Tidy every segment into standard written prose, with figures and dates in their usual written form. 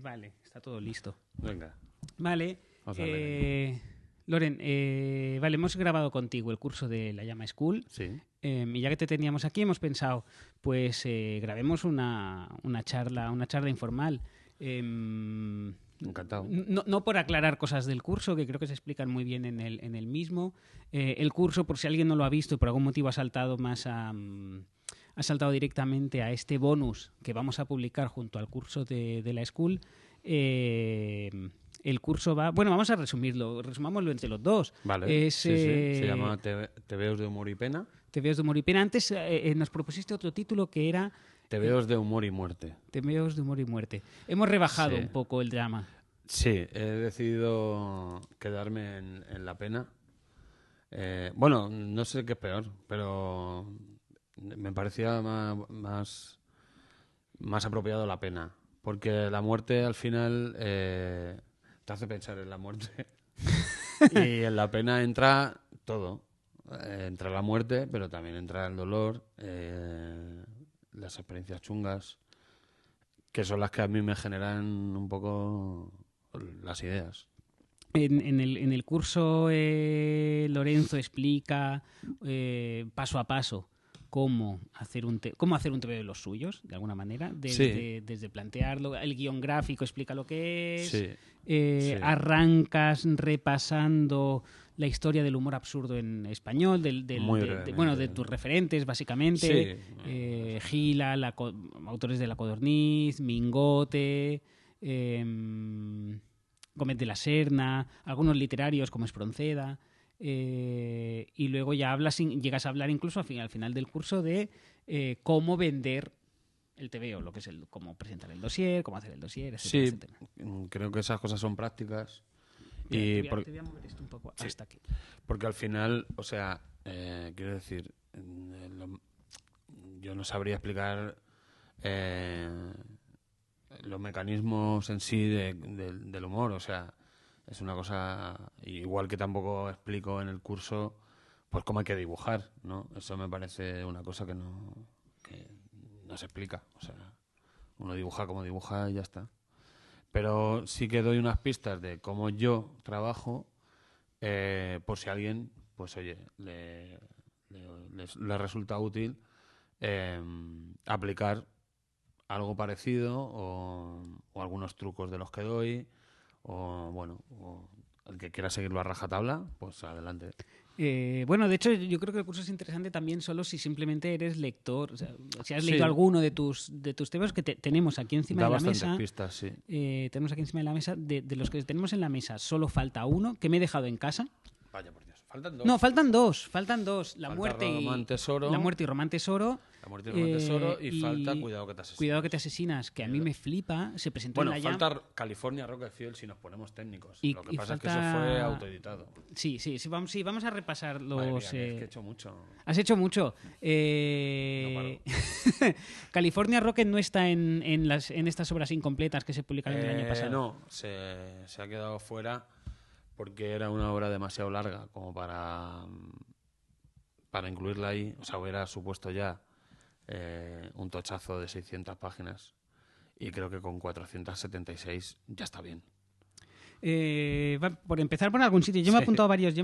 Vale, está todo listo. Venga. Vale. Loren, vale, hemos grabado contigo el curso de La Llama School. Sí. Y ya que te teníamos aquí, hemos pensado, pues grabemos una charla informal. Encantado. No por aclarar cosas del curso, que creo que se explican muy bien en el mismo. El curso, por si alguien no lo ha visto y por algún motivo ha saltado directamente a este bonus que vamos a publicar junto al curso de la School. El curso va... Bueno, vamos a resumámoslo entre los dos. Vale, se llama Tebeos de humor y pena. Tebeos de humor y pena. Antes nos propusiste otro título que era... Tebeos de humor y muerte. Tebeos de humor y muerte. Hemos rebajado un poco el drama. Sí, he decidido quedarme en la pena. Bueno, no sé qué es peor, pero me parecía más apropiado la pena. Porque la muerte al final te hace pensar en la muerte. Y en la pena entra todo. Entra la muerte, pero también entra el dolor, las experiencias chungas, que son las que a mí me generan un poco las ideas. En el curso Lorenzo explica paso a paso cómo hacer un TVO de los suyos, de alguna manera, desde plantearlo, el guión gráfico explica lo que es, arrancas repasando la historia del humor absurdo en español, de tus referentes, básicamente, Gila, autores de La Codorniz, Mingote, Gómez de la Serna, algunos literarios como Espronceda. Y luego ya llegas a hablar incluso al final del curso de cómo vender el TVO, lo que es cómo presentar el dossier, cómo hacer el dossier, etcétera. Creo que esas cosas son prácticas. Te voy a mover esto un poco hasta aquí. Porque al final, o sea, quiero decir, yo no sabría explicar los mecanismos en sí del humor, o sea, es una cosa, igual que tampoco explico en el curso, pues cómo hay que dibujar, ¿no? Eso me parece una cosa que no se explica, o sea, uno dibuja como dibuja y ya está. Pero sí que doy unas pistas de cómo yo trabajo, por si a alguien, pues oye, le resulta útil aplicar algo parecido o algunos trucos de los que doy, o el que quiera seguirlo a rajatabla, pues adelante. Bueno, de hecho, yo creo que el curso es interesante también solo si simplemente eres lector. O sea, si has leído alguno de tus temas que tenemos aquí encima de la mesa. Pistas, sí. Tenemos aquí encima de la mesa. De los que tenemos en la mesa, solo falta uno que me he dejado en casa. Vaya por Dios. Faltan dos. No, faltan dos. La muerte y Román Tesoro. La muerte y Román Tesoro. La muerte y Román Tesoro. Y falta Cuidado que te asesinas. Cuidado que te asesinas, que a mí me flipa. Se presentó en la falta Llama. California Rock and Fuel si nos ponemos técnicos. Lo que pasa es que eso fue autoeditado. Sí, vamos a repasar los... Madre mía, es que he hecho mucho. Has hecho mucho. No paro. California Rocket no está en estas obras incompletas que se publicaron el año pasado. No, se ha quedado fuera porque era una obra demasiado larga como para incluirla ahí. O sea, hubiera supuesto ya un tochazo de 600 páginas y creo que con 476 ya está bien. Por empezar por algún sitio, yo me he apuntado varios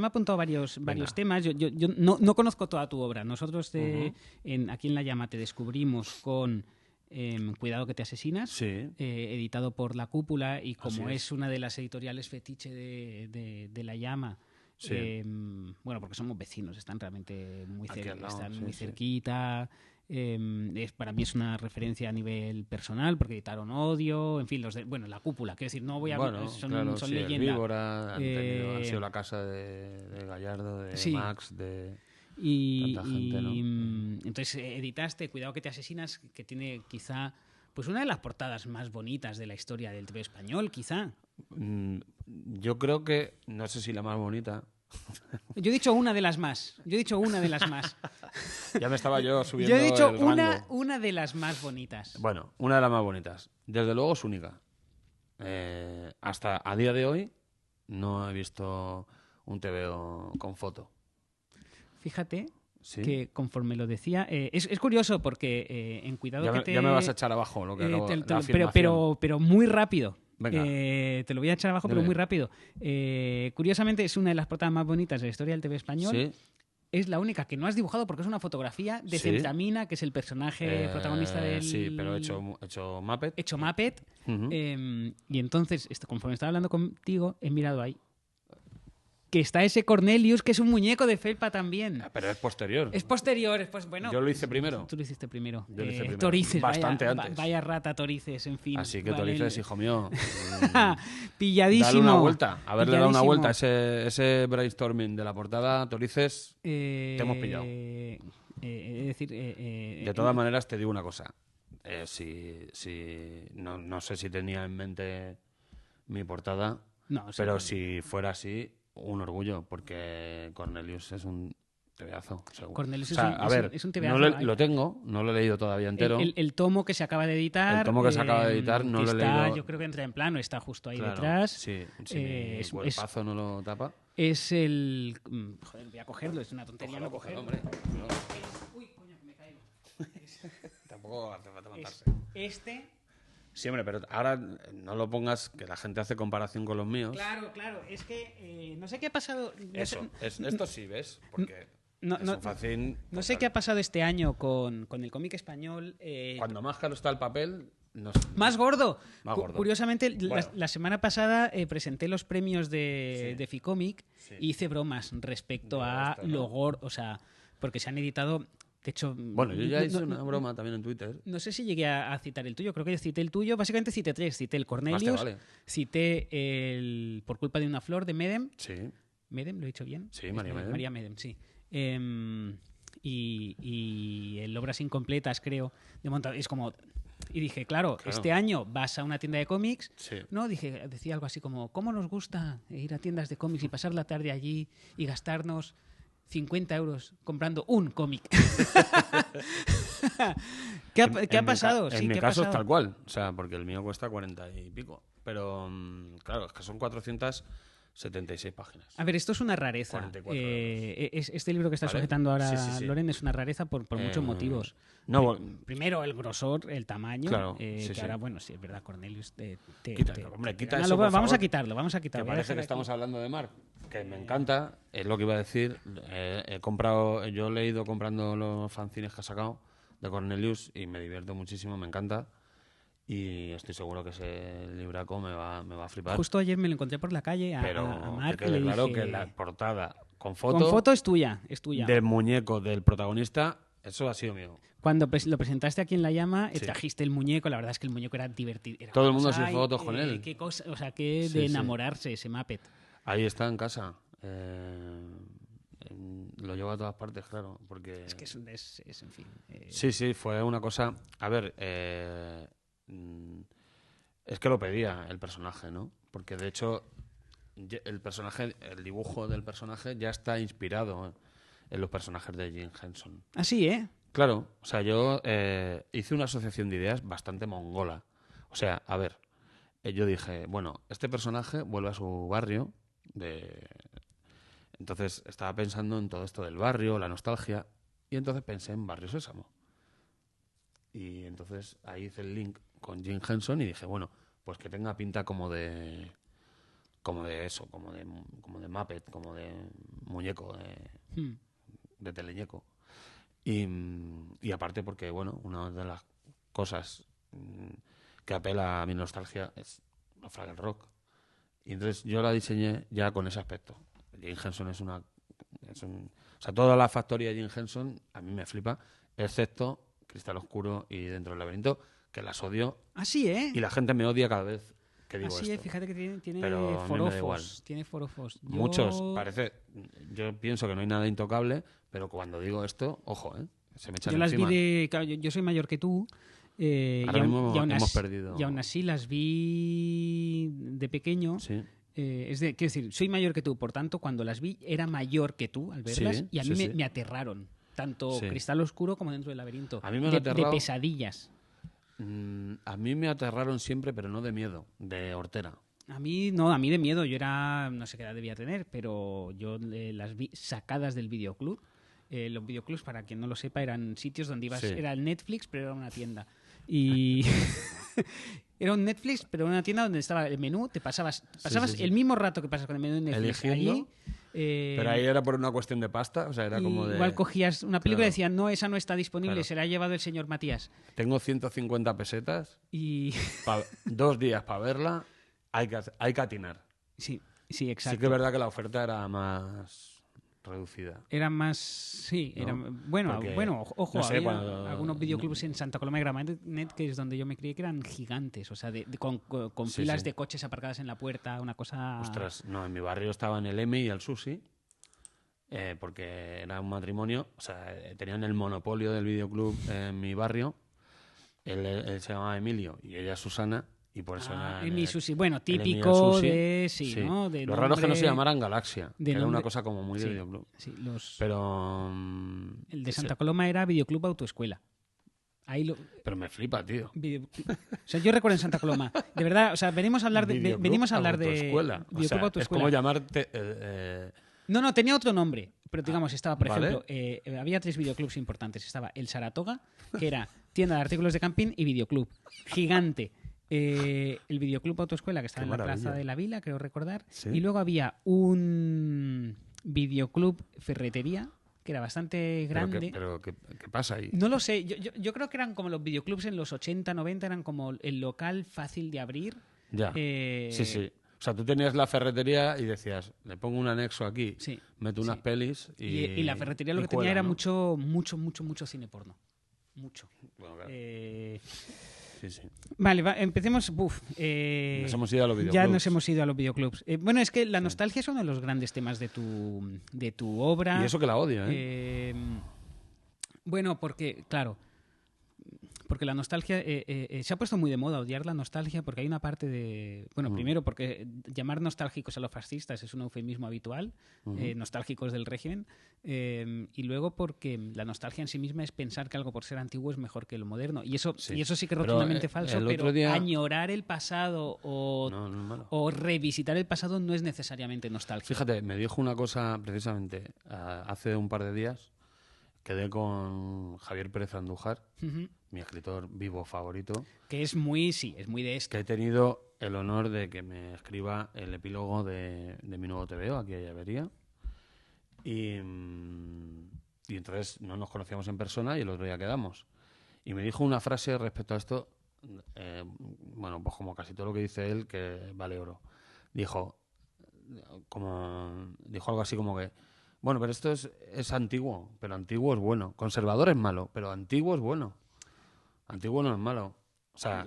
temas. Yo no conozco toda tu obra. Nosotros aquí en La Llama te descubrimos con Cuidado que te asesinas, editado por La Cúpula, y como es una de las editoriales fetiche de La Llama, bueno, porque somos vecinos, están realmente muy cerquita. Para mí es una referencia a nivel personal porque editaron Odio, en fin, La Cúpula, quiero decir, no voy a son leyenda. Víbora, han sido la casa de Gallardo, de Max, de tanta gente, ¿no? Entonces editaste Cuidado que te asesinas, que tiene quizá pues una de las portadas más bonitas de la historia del TV español, quizá. Yo creo que, no sé si la más bonita. Yo he dicho una de las más. Ya me estaba yo subiendo. Yo he dicho el rango. una de las más bonitas. Bueno, una de las más bonitas. Desde luego es única. Hasta a día de hoy no he visto un TVO con foto. Fíjate que conforme lo decía, es curioso porque en Cuidado ya me vas a echar abajo lo que acabo de pero muy rápido. Venga. Te lo voy a echar abajo, pero muy rápido. Curiosamente, es una de las portadas más bonitas de la historia del TV español. Sí. Es la única que no has dibujado porque es una fotografía de Centramina, que es el personaje protagonista del... Sí, pero hecho Muppet. Hecho Muppet. Y entonces, conforme estaba hablando contigo, he mirado ahí. Que está ese Cornelius, que es un muñeco de felpa también. Pero es posterior. Es posterior, bueno. Yo lo hice primero. Tú lo hiciste primero. Yo lo hice primero. Torices, bastante antes. Vaya rata, Torices, en fin. Así que Torices, hijo mío. Pilladísimo. Dale una vuelta. Haberle dado una vuelta a ese brainstorming de la portada, Torices, te hemos pillado. De todas maneras, te digo una cosa. No sé si tenía en mente mi portada, pero si fuera así, un orgullo, porque Cornelius es un tebeazo, seguro. Cornelius es un tebeazo. Lo tengo, no lo he leído todavía entero. El tomo que se acaba de editar. El tomo que se acaba de editar no lo he leído. Yo creo que entra en plano, está justo ahí detrás. Sí, mi cuerpazo no lo tapa. Es el... Joder, voy a cogerlo, es una tontería no cogerlo. Hombre, no. Uy, coño, que me caigo. Tampoco hace falta matarse. Sí, hombre, pero ahora no lo pongas, que la gente hace comparación con los míos. Claro, es que no sé qué ha pasado... Esto sí, ¿ves? Porque es un fanzine... No sé qué ha pasado este año con el cómic español. Cuando más caro está el papel... ¡Más gordo! Más gordo. Curiosamente, la semana pasada presenté los premios de Ficomic y hice bromas respecto a lo gordo, o sea, porque se han editado... De hecho, bueno, yo ya hice una broma también en Twitter. No sé si llegué a citar el tuyo, creo que yo cité el tuyo. Básicamente cité tres. Cité el Cornelius, cité el Por culpa de una flor de Medem. Sí. ¿Medem? ¿Lo he dicho bien? Sí, María Medem. María Medem, sí. Y el Obras Incompletas, creo, de Monta. Es como... Y dije, claro, este año vas a una tienda de cómics, ¿no? Decía algo así como, ¿cómo nos gusta ir a tiendas de cómics y pasar la tarde allí y gastarnos 50 euros comprando un cómic? ¿Qué ha pasado? En mi caso es tal cual, o sea, porque el mío cuesta 40 y pico. Pero, claro, es que son 476 páginas. A ver, esto es una rareza. 44 este libro que está sujetando ahora Loren es una rareza por muchos motivos. Primero, el grosor, el tamaño. Claro, que ahora, bueno, sí, es verdad, Cornelius. Quita eso, vamos a quitarlo. Que parece que estamos hablando de Mark, que me encanta, es lo que iba a decir. Yo he ido comprando los fanzines que ha sacado de Cornelius y me divierto muchísimo, me encanta. Y estoy seguro que ese libraco me va a flipar. Justo ayer me lo encontré por la calle a Mark. Que quede claro que la portada con foto es tuya. Del muñeco del protagonista, eso ha sido mío. Cuando lo presentaste aquí en La Llama, trajiste el muñeco. La verdad es que el muñeco era divertido. Todo el mundo se hizo fotos con él. Qué cosa, o sea, qué de enamorarse ese Muppet. Ahí está en casa. Lo llevo a todas partes, claro. Porque... Es que es en fin... Sí, fue una cosa... A ver, es que lo pedía el personaje, ¿no? Porque de hecho el dibujo del personaje ya está inspirado en los personajes de Jim Henson. ¿Ah, sí, Claro, o sea, yo hice una asociación de ideas bastante mongola. O sea, a ver, yo dije, bueno, este personaje vuelve a su barrio Entonces estaba pensando en todo esto del barrio, la nostalgia, y entonces pensé en Barrio Sésamo. Y entonces ahí hice el link con Jim Henson y dije, bueno, pues que tenga pinta como de Muppet, como de muñeco, de teleñeco. Y aparte porque, bueno, una de las cosas que apela a mi nostalgia es Fraggle Rock. Y entonces yo la diseñé ya con ese aspecto. Jim Henson o sea, toda la factoría de Jim Henson a mí me flipa, excepto Cristal Oscuro y Dentro del Laberinto, que las odio. Así, Y la gente me odia cada vez que digo así esto. Fíjate que tiene pero forofos. Tiene forofos. Muchos, parece. Yo pienso que no hay nada intocable, pero cuando digo esto, ojo, se me echan encima. Yo soy mayor que tú. Ahora mismo hemos perdido. Y aún así las vi de pequeño. Sí. Quiero decir, soy mayor que tú, por tanto, cuando las vi era mayor que tú al verlas y a mí me aterraron. Tanto Cristal Oscuro como Dentro del Laberinto. A mí me han aterrado. De pesadillas. A mí me aterraron siempre, pero no de miedo, de hortera. A mí no, a mí de miedo. Yo no sé qué edad debía tener, pero yo las vi sacadas del videoclub. Los videoclubs, para quien no lo sepa, eran sitios donde ibas, era el Netflix, pero era una tienda. Y era un Netflix, pero una tienda donde estaba el menú, pasabas el mismo rato que pasas con el menú de Netflix allí. Pero ahí era por una cuestión de pasta, o sea, era como de... Igual cogías una película y decían, no, esa no está disponible, se la ha llevado el señor Matías. Tengo 150 pesetas y 2 días para verla, hay que atinar. Sí, exacto. Sí que es verdad que la oferta era más reducida. Era más... Sí, ¿no? Bueno, ojo, no sé, había algunos videoclubs en Santa Coloma de Gramenet, que es donde yo me crié, que eran gigantes, o sea, con filas de coches aparcadas en la puerta, una cosa... Ostras, no, en mi barrio estaban el M y el Susi, porque era un matrimonio, o sea, tenían el monopolio del videoclub en mi barrio, él se llamaba Emilio y ella Susana, y por eso Sushi. Bueno, típico Sushi, de... Sí, ¿no? De lo raro es que no se llamaran Galaxia, que era una cosa como muy de videoclub. Sí, pero... El de Santa Coloma era Videoclub Autoescuela. Pero me flipa, tío. O sea, yo recuerdo en Santa Coloma. De verdad, o sea, venimos a hablar de... Autoescuela. Videoclub Autoescuela. Es como llamarte... No, tenía otro nombre. Pero digamos, estaba, por ejemplo, había 3 videoclubs importantes. Estaba el Saratoga, que era tienda de artículos de camping y videoclub. Gigante. El videoclub Autoescuela, que estaba en la Plaza de la Vila, creo recordar. ¿Sí? Y luego había un videoclub Ferretería, que era bastante grande. ¿Pero qué pasa ahí? No lo sé. Yo creo que eran como los videoclubs en los 80, 90, eran como el local fácil de abrir. Ya. Sí. O sea, tú tenías la ferretería y decías, le pongo un anexo aquí, meto unas pelis y la ferretería lo que tenía era mucho cine porno. Mucho. Bueno, claro. Sí. Vale, empecemos. Nos hemos ido a los videoclubs. Ya nos hemos ido a los videoclubs. Bueno, es que la nostalgia es uno de los grandes temas de tu obra. Y eso que la odio, Bueno, porque, claro, porque la nostalgia se ha puesto muy de moda odiar la nostalgia, porque hay una parte de... Bueno, primero porque llamar nostálgicos a los fascistas es un eufemismo habitual, nostálgicos del régimen, y luego porque la nostalgia en sí misma es pensar que algo por ser antiguo es mejor que lo moderno, y eso sí que es rotundamente falso, pero añorar el pasado o revisitar el pasado no es necesariamente nostálgico. Fíjate, me dijo una cosa precisamente hace un par de días. Quedé con Javier Pérez Andújar, mi escritor vivo favorito. Que es muy de esto. Que he tenido el honor de que me escriba el epílogo de mi nuevo TVO, Aquí hay avería. Y entonces no nos conocíamos en persona y el otro día quedamos. Y me dijo una frase respecto a esto, bueno, pues como casi todo lo que dice él, que vale oro. Dijo algo así como que bueno, pero esto es antiguo, pero antiguo es bueno. Conservador es malo, pero antiguo es bueno. Antiguo no es malo. O sea...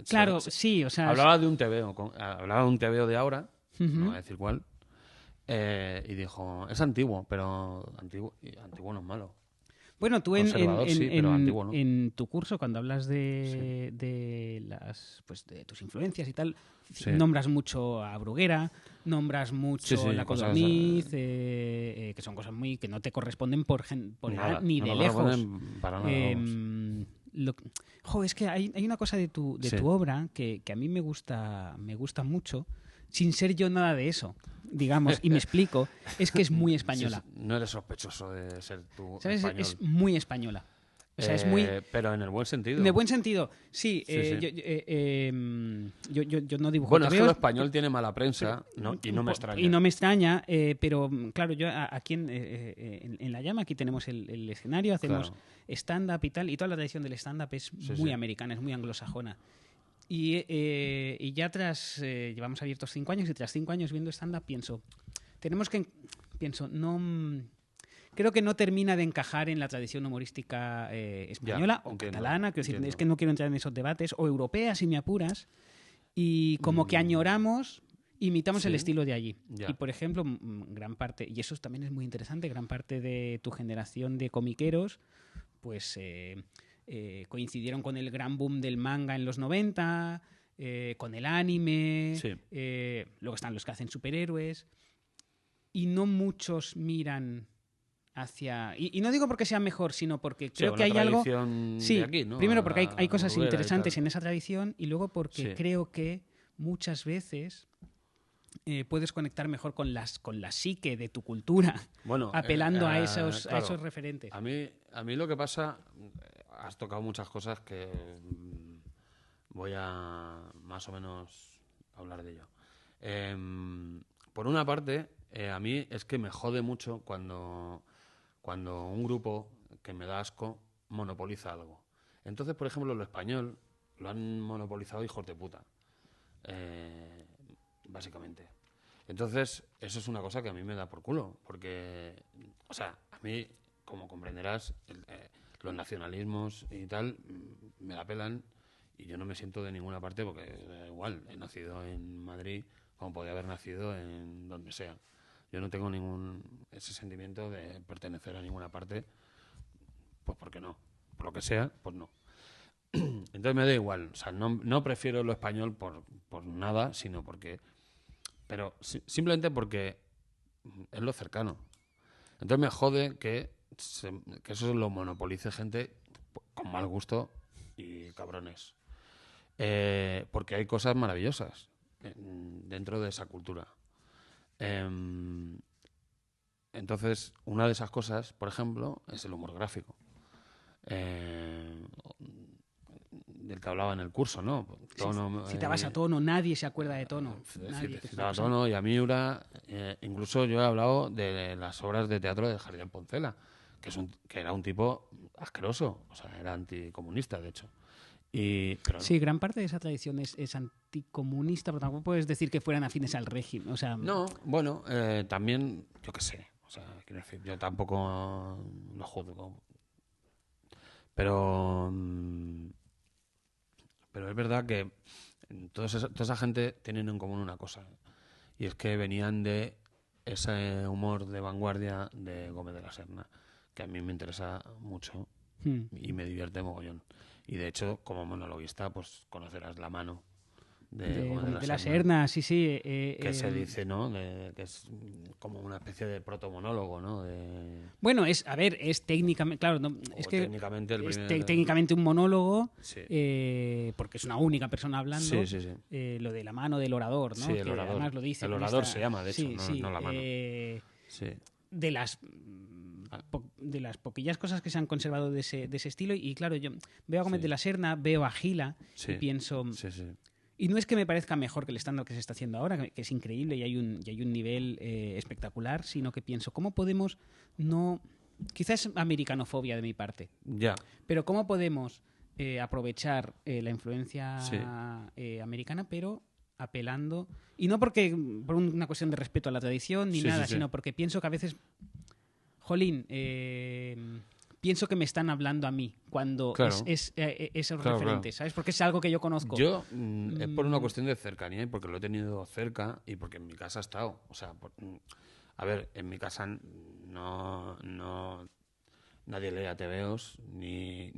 Claro, sí, o sea... Hablaba de un TVO de ahora, no voy a decir cuál, y dijo, es antiguo, pero antiguo no es malo. Bueno, tú antiguo, ¿no? en tu curso, cuando hablas de tus influencias y tal, nombras mucho a Bruguera, nombras mucho la Codorniz, que son cosas que no te corresponden por edad ni de lejos. Para nada, es que hay una cosa de tu obra que a mí me gusta mucho, sin ser yo nada de eso, digamos, y me explico, es que es muy española. No eres sospechoso de ser tú, ¿sabes? Español. Es muy española. O sea, es muy... Pero en el buen sentido. En el buen sentido, sí. Yo no dibujo. Bueno, es que lo español tiene mala prensa y no me extraña. Y no me extraña, pero claro, yo aquí en La Llama, aquí tenemos el escenario, hacemos stand-up y tal, y toda la tradición del stand-up es muy americana, es muy anglosajona. Y ya llevamos abiertos 5 años, y tras 5 años viendo stand-up creo que no termina de encajar en la tradición humorística española o catalana, es que no quiero entrar en esos debates, o europea, si me apuras, y como que imitamos el estilo de allí. Y, por ejemplo, gran parte, y eso también es muy interesante, gran parte de tu generación de comiqueros, pues coincidieron con el gran boom del manga en los 90, con el anime, luego están los que hacen superhéroes, y no muchos miran hacia... Y no digo porque sea mejor, sino porque creo que hay algo... De aquí, ¿no? Primero porque hay cosas interesantes en esa tradición, y luego porque creo que muchas veces puedes conectar mejor con la psique de tu cultura, apelando a esos referentes. A mí lo que pasa... Has tocado muchas cosas que voy a más o menos hablar de ello. Por una parte, a mí es que me jode mucho cuando un grupo que me da asco monopoliza algo. Entonces, por ejemplo, lo español lo han monopolizado hijos de puta, básicamente. Entonces, eso es una cosa que a mí me da por culo, porque, o sea, a mí, como comprenderás, los nacionalismos y tal me la pelan y yo no me siento de ninguna parte porque igual he nacido en Madrid como podía haber nacido en donde sea. Yo no tengo ese sentimiento de pertenecer a ninguna parte, pues porque no, por lo que sea, pues no. Entonces me da igual, o sea, no prefiero lo español por nada, sino porque, pero simplemente porque es lo cercano. Entonces me jode que eso lo monopolice gente con mal gusto y cabrones. Porque hay cosas maravillosas dentro de esa cultura. Entonces, una de esas cosas, por ejemplo, es el humor gráfico. Del que hablaba en el curso, ¿no? Tono, citabas a Tono, nadie se acuerda de Tono. Citaba a Tono y a Miura. Incluso yo he hablado de las obras de teatro de Jardiel Poncela, que era un tipo asqueroso, o sea, era anticomunista, de hecho. Pero sí, gran parte de esa tradición es anticomunista, pero tampoco puedes decir que fueran afines al régimen. O sea, no, bueno, también, yo qué sé, o sea, quiero decir, yo tampoco lo juzgo. Pero es verdad que toda esa gente tienen en común una cosa, y es que venían de ese humor de vanguardia de Gómez de la Serna, que a mí me interesa mucho y me divierte mogollón. Y de hecho, como monologuista, pues conocerás La mano de Gómez de la Serna, sí. Que se dice, ¿no? Que es como una especie de protomonólogo, ¿no? Bueno, es técnicamente, claro, no, es que técnicamente un monólogo, sí. Porque es una única persona hablando. Sí. Lo de la mano del orador, ¿no? Sí, el orador. Además lo dice. El orador se llama, de hecho, no la mano. Sí. De las poquillas cosas que se han conservado de ese estilo, y claro, yo veo a Gómez de la Serna, veo a Gila y pienso... Sí. Y no es que me parezca mejor que el stand-up que se está haciendo ahora, que es increíble y hay un nivel espectacular, sino que pienso, ¿cómo podemos no...? Quizás es americanofobia de mi parte. Ya. Pero ¿cómo podemos aprovechar la influencia americana, pero apelando... Y no por una cuestión de respeto a la tradición ni nada, sino porque pienso que a veces... Jolín... pienso que me están hablando a mí cuando es esos referentes, ¿sabes? Porque es algo que yo conozco. Yo, es por una cuestión de cercanía y porque lo he tenido cerca y porque en mi casa ha estado. O sea, a ver, en mi casa no nadie leía TVOs y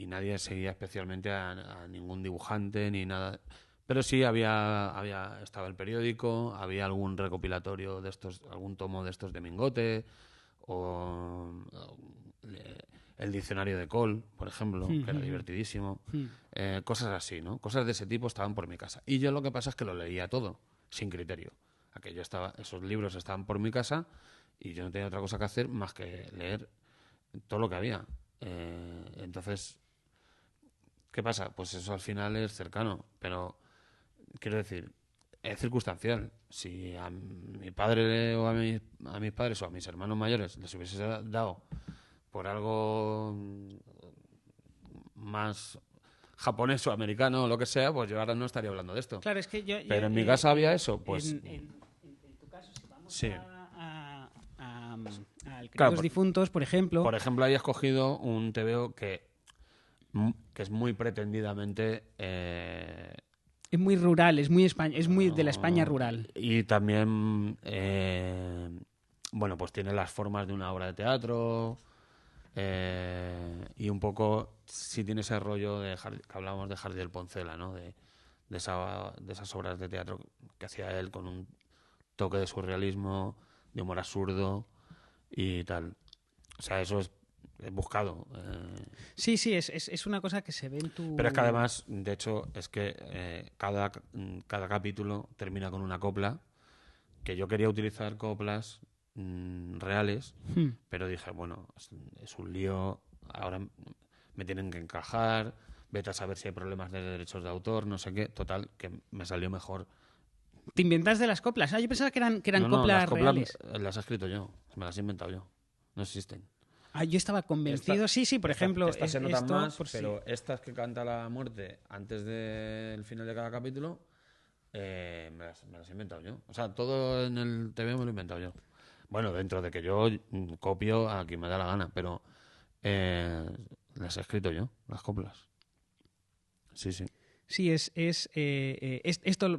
nadie seguía especialmente a ningún dibujante ni nada. Pero sí estaba el periódico, había algún recopilatorio de estos, algún tomo de estos de Mingote, o el diccionario de Cole, por ejemplo, que era divertidísimo. Cosas así, ¿no? Cosas de ese tipo estaban por mi casa. Y yo lo que pasa es que lo leía todo, sin criterio. Esos libros estaban por mi casa y yo no tenía otra cosa que hacer más que leer todo lo que había. Entonces, ¿qué pasa? Pues eso al final es cercano, pero quiero decir, es circunstancial. Si a mi padre o a mis padres o a mis hermanos mayores les hubiese dado por algo más japonés o americano o lo que sea, pues yo ahora no estaría hablando de esto. Claro, es que pero en mi casa había eso, pues... En tu caso, si vamos al Queridos Difuntos, por ejemplo... Por ejemplo, ahí has cogido un TVO que es muy pretendidamente... es muy rural, es muy de la España rural. Y también, bueno, pues tiene las formas de una obra de teatro y un poco sí tiene ese rollo que hablábamos de Jardiel Poncela, ¿no? De esas obras de teatro que hacía él con un toque de surrealismo, de humor absurdo y tal. O sea, eso es buscado. Sí, es una cosa que se ve en tu... Pero es que además, de hecho, es que cada capítulo termina con una copla, que yo quería utilizar coplas reales, pero dije, bueno, es un lío, ahora me tienen que encajar, vete a saber si hay problemas de derechos de autor, no sé qué. Total, que me salió mejor. ¿Te inventaste las coplas? Yo pensaba que eran No, coplas las reales. las he escrito yo, me las he inventado yo. No existen. Yo estaba convencido. Sí, por ejemplo. Estas se notan esto, más, pero estas que canta la muerte antes del final de cada capítulo, me las he inventado yo. O sea, todo en el TV me lo he inventado yo. Bueno, dentro de que yo copio a quien me da la gana, pero las he escrito yo, las coplas. Sí, sí. Sí, esto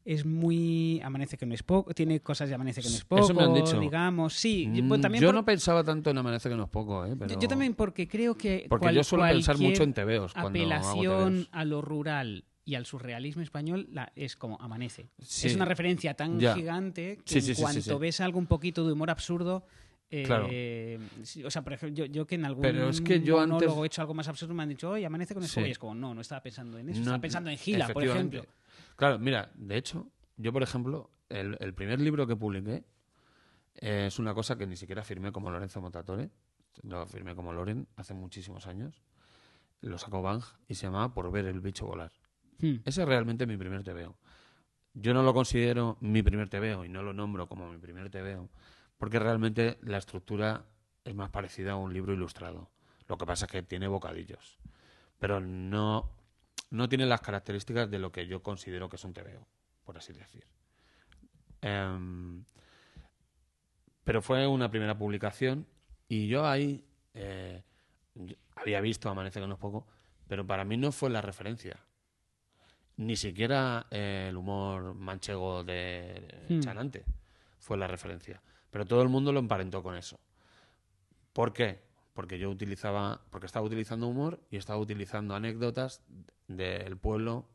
es muy Amanece que no es poco, tiene cosas de Amanece que no es poco, eso me han dicho. digamos, sí. También yo no pensaba tanto en Amanece que no es poco, pero... Yo también, porque creo que porque yo suelo pensar mucho en tebeos cuando apelación hago tebeos. a lo rural y al surrealismo español es como Amanece. Sí. Es una referencia tan gigante que en cuanto ves algo un poquito de humor absurdo... claro. O sea, por ejemplo, yo que en algún monólogo he hecho algo más absurdo me han dicho, oye, Amanece con eso, y es como, no estaba pensando en eso, estaba pensando en Gila, por ejemplo. Claro, mira, de hecho, yo, por ejemplo, el primer libro que publiqué es una cosa que ni siquiera firmé como Lorenzo Montatore, lo firmé como Loren hace muchísimos años, lo sacó Bang y se llamaba Por ver el bicho volar. Ese es realmente mi primer tebeo. Yo no lo considero mi primer tebeo y no lo nombro como mi primer tebeo, porque realmente la estructura es más parecida a un libro ilustrado. Lo que pasa es que tiene bocadillos, pero no tiene las características de lo que yo considero que es un tebeo, por así decir. Pero fue una primera publicación y yo ahí había visto Amanece que no es poco, pero para mí no fue la referencia. Ni siquiera el humor manchego de Chanante fue la referencia. Pero todo el mundo lo emparentó con eso. ¿Por qué? Porque estaba utilizando humor y estaba utilizando anécdotas del pueblo.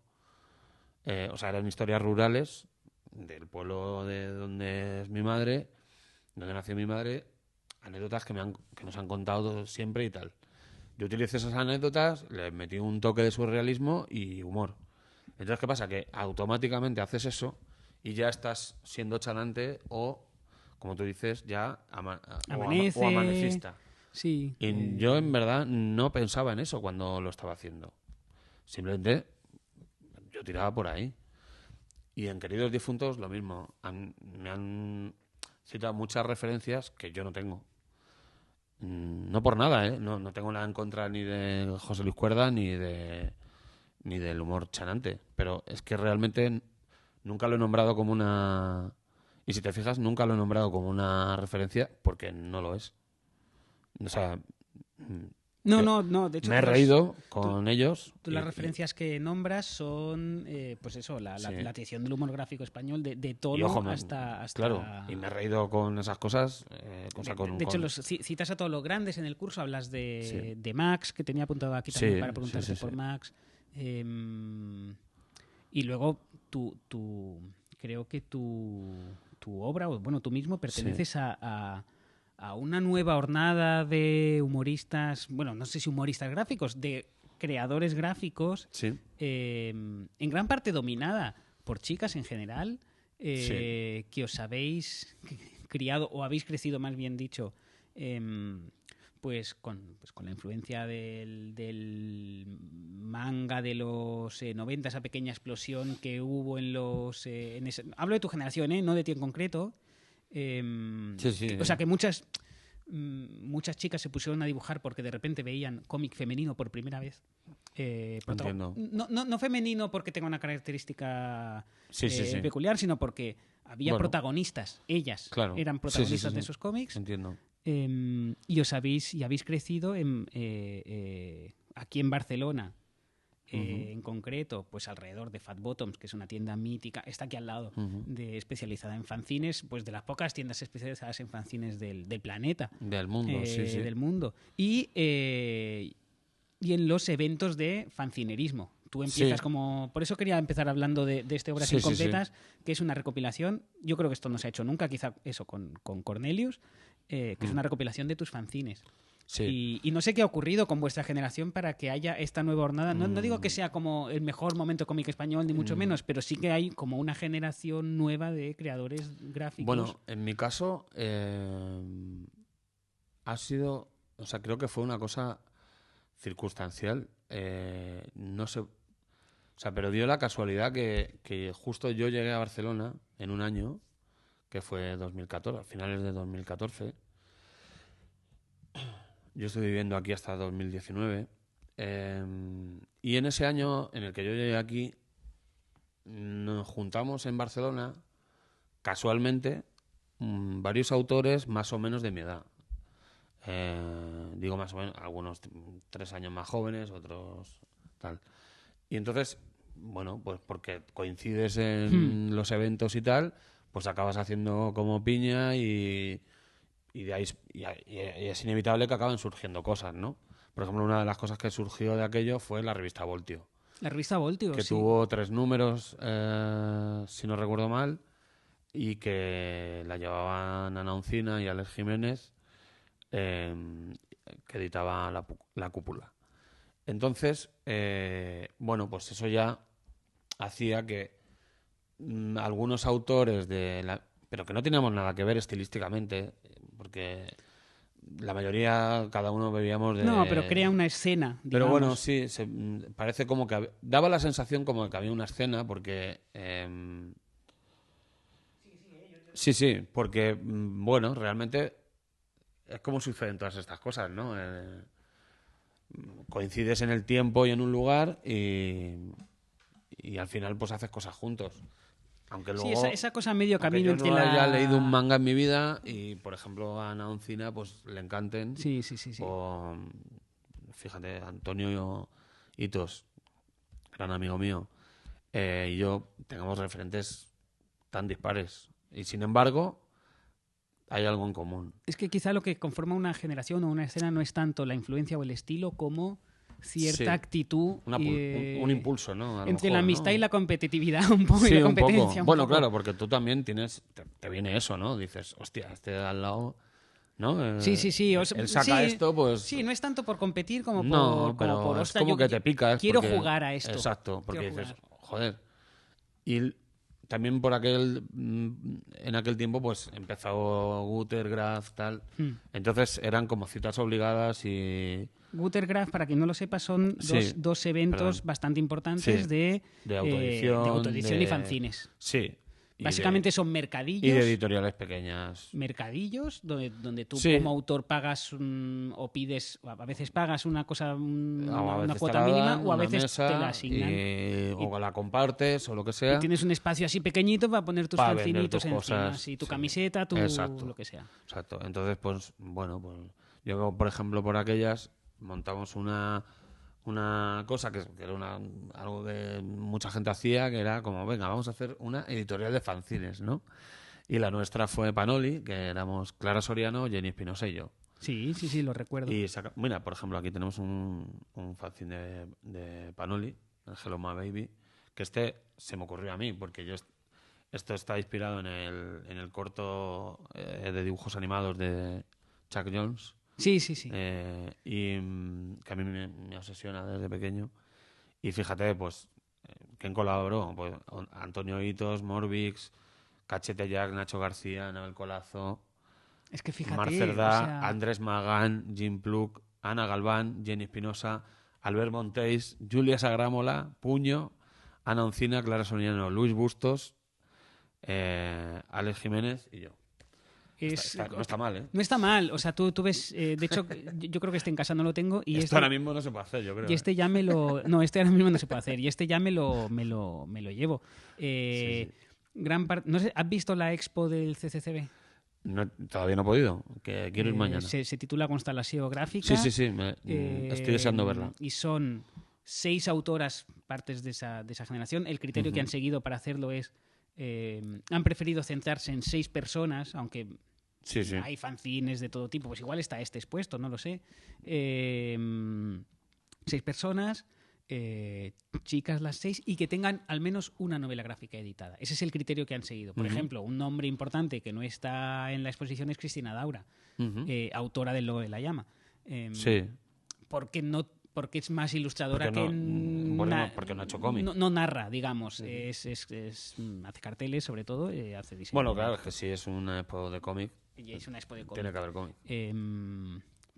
O sea, eran historias rurales del pueblo de donde es mi madre, donde nació mi madre, anécdotas que nos han contado siempre y tal. Yo utilicé esas anécdotas, les metí un toque de surrealismo y humor. Entonces, ¿qué pasa? Que automáticamente haces eso y ya estás siendo Chanante o, como tú dices, ya Amanece, o amanecista. Sí. Y yo, en verdad, no pensaba en eso cuando lo estaba haciendo. Simplemente yo tiraba por ahí. Y en Queridos Difuntos, lo mismo. Me han citado muchas referencias que yo no tengo. No por nada, ¿eh? No tengo nada en contra ni de José Luis Cuerda ni del humor chanante. Pero es que realmente nunca lo he nombrado como una... Y si te fijas, nunca lo he nombrado como una referencia porque no lo es. O sea... No, de hecho... Me he reído con ellos. Las referencias que nombras son, pues eso, la tradición del humor gráfico español, de tono hasta... Claro, y me he reído con esas cosas. De hecho, citas a todos los grandes en el curso, hablas de Max, que tenía apuntado aquí también para preguntarte por Max. Y luego creo que tu obra, o bueno, tú mismo perteneces a una nueva hornada de humoristas, bueno, no sé si humoristas gráficos, de creadores gráficos, en gran parte dominada por chicas en general, que os habéis criado, o habéis crecido, más bien dicho, pues con la influencia del manga de los 90, esa pequeña explosión que hubo en los... hablo de tu generación, no de ti en concreto. O sea, que muchas chicas se pusieron a dibujar porque de repente veían cómic femenino por primera vez. Entiendo. No femenino porque tenga una característica peculiar, sino porque había protagonistas. Ellas eran protagonistas de esos cómics. Entiendo. Y habéis crecido aquí en Barcelona. En concreto, pues alrededor de Fat Bottoms, que es una tienda mítica, está aquí al lado, especializada en fanzines, pues de las pocas tiendas especializadas en fanzines del planeta. Del mundo, Del mundo. Y en los eventos de fanzinerismo. Tú empiezas como... Por eso quería empezar hablando de este Obras Incompletas, que es una recopilación. Yo creo que esto no se ha hecho nunca, quizá eso con Cornelius, que es una recopilación de tus fanzines. Sí. Y no sé qué ha ocurrido con vuestra generación para que haya esta nueva hornada. No digo que sea como el mejor momento cómic español, ni mucho menos, pero sí que hay como una generación nueva de creadores gráficos. Bueno, en mi caso ha sido... O sea, creo que fue una cosa circunstancial. No sé. O sea, pero dio la casualidad que justo yo llegué a Barcelona en un año, que fue 2014, a finales de 2014. Yo estoy viviendo aquí hasta 2019. Y en ese año en el que yo llegué aquí, nos juntamos en Barcelona, casualmente, varios autores más o menos de mi edad. Digo más o menos, algunos 3 años más jóvenes, otros tal. Y entonces, bueno, pues porque coincides en los eventos y tal, pues acabas haciendo como piña y de ahí y es inevitable que acaben surgiendo cosas, ¿no? Por ejemplo, una de las cosas que surgió de aquello fue la revista Voltio. La revista Voltio, que sí. tuvo 3 números, si no recuerdo mal, y que la llevaban Ana Oncina y Alex Jiménez, que editaba la Cúpula. Entonces, bueno, pues eso ya hacía que algunos autores pero que no teníamos nada que ver estilísticamente, porque la mayoría, cada uno bebíamos de... No, pero crea una escena, digamos. Pero bueno, sí, parece como que... Daba la sensación como que había una escena, porque... Sí, porque, bueno, realmente es como suceden todas estas cosas, ¿no? Coincides en el tiempo y en un lugar y al final pues haces cosas juntos. Aunque luego, sí, esa cosa medio camino entre yo no haya leído un manga en mi vida y, por ejemplo, a Ana Oncina pues le encanten. Sí. O, fíjate, Antonio Hitos, gran amigo mío, y yo tengamos referentes tan dispares. Y sin embargo, hay algo en común. Es que quizá lo que conforma una generación o una escena no es tanto la influencia o el estilo como cierta actitud. Un impulso, ¿no? Entre la amistad y la competitividad, un poco, y la competencia. Bueno, claro, porque tú también te viene eso, ¿no? Dices, hostia, este de al lado, ¿no? Sí. Él saca esto, pues... Sí, no es tanto por competir como por... No, pero es como que te picas. Quiero jugar a esto. Exacto, porque dices, joder. Y también en aquel tiempo, pues empezó Guter, Graf, tal. Entonces eran como citas obligadas y... Guter, Graf, para quien no lo sepa, son dos eventos bastante importantes de autoedición y fanzines. Sí. Básicamente son mercadillos. Y de editoriales pequeñas. Mercadillos donde tú como autor pagas o pides, a veces pagas una cosa, una cuota mínima, o a veces te la asignan. O la compartes o lo que sea. Y tienes un espacio así pequeñito para poner tus fanzinitos encima. Y tu camiseta, lo que sea. Exacto. Entonces, pues, bueno, pues yo, por ejemplo, por aquellas montamos una cosa que era algo que mucha gente hacía, que era como, venga, vamos a hacer una editorial de fanzines, ¿no? Y la nuestra fue Panoli, que éramos Clara Soriano, Jenny Espinosa y yo. Sí, lo recuerdo. Y mira, por ejemplo, aquí tenemos un fanzine de Panoli, el Hello My Baby, que se me ocurrió a mí, porque esto está inspirado en el corto de dibujos animados de Chuck Jones. Sí. Y que a mí me obsesiona desde pequeño. Y fíjate, pues, ¿quién colaboró? Pues Antonio Hitos, Morbix, Cachete Jack, Nacho García, Anabel Colazo, es que fíjate, Mar Cerdá, Andrés Magán, Jim Plug, Ana Galván, Jenny Espinosa, Albert Montéis, Julia Sagrámola, Puño, Ana Oncina, Clara Soriano, Luis Bustos, Alex Jiménez y yo. No está mal, ¿eh? No está mal. O sea, tú ves... de hecho, yo creo que en casa no lo tengo. Y esto ahora mismo no se puede hacer, yo creo. Y ya me lo... No, ahora mismo no se puede hacer. Y ya me lo llevo. Sí. No sé, ¿has visto la expo del CCCB? No, todavía no he podido. Que quiero ir mañana. Se titula Constelació Gràfica. Sí. Estoy deseando verla. Y son 6 autoras, partes de esa generación. El criterio que han seguido para hacerlo es... han preferido centrarse en 6 personas, aunque... Sí. Hay fanzines de todo tipo, pues igual está expuesto, no lo sé. 6 personas, chicas las 6, y que tengan al menos una novela gráfica editada. Ese es el criterio que han seguido. Por ejemplo, un nombre importante que no está en la exposición es Cristina Daura, autora del Logo de la Llama. Sí. Porque es más ilustradora porque no ha hecho cómic. No narra, digamos. Hace carteles, sobre todo, hace diseño. Bueno, claro, es que si es una expo de cómic, tiene que haber cómic.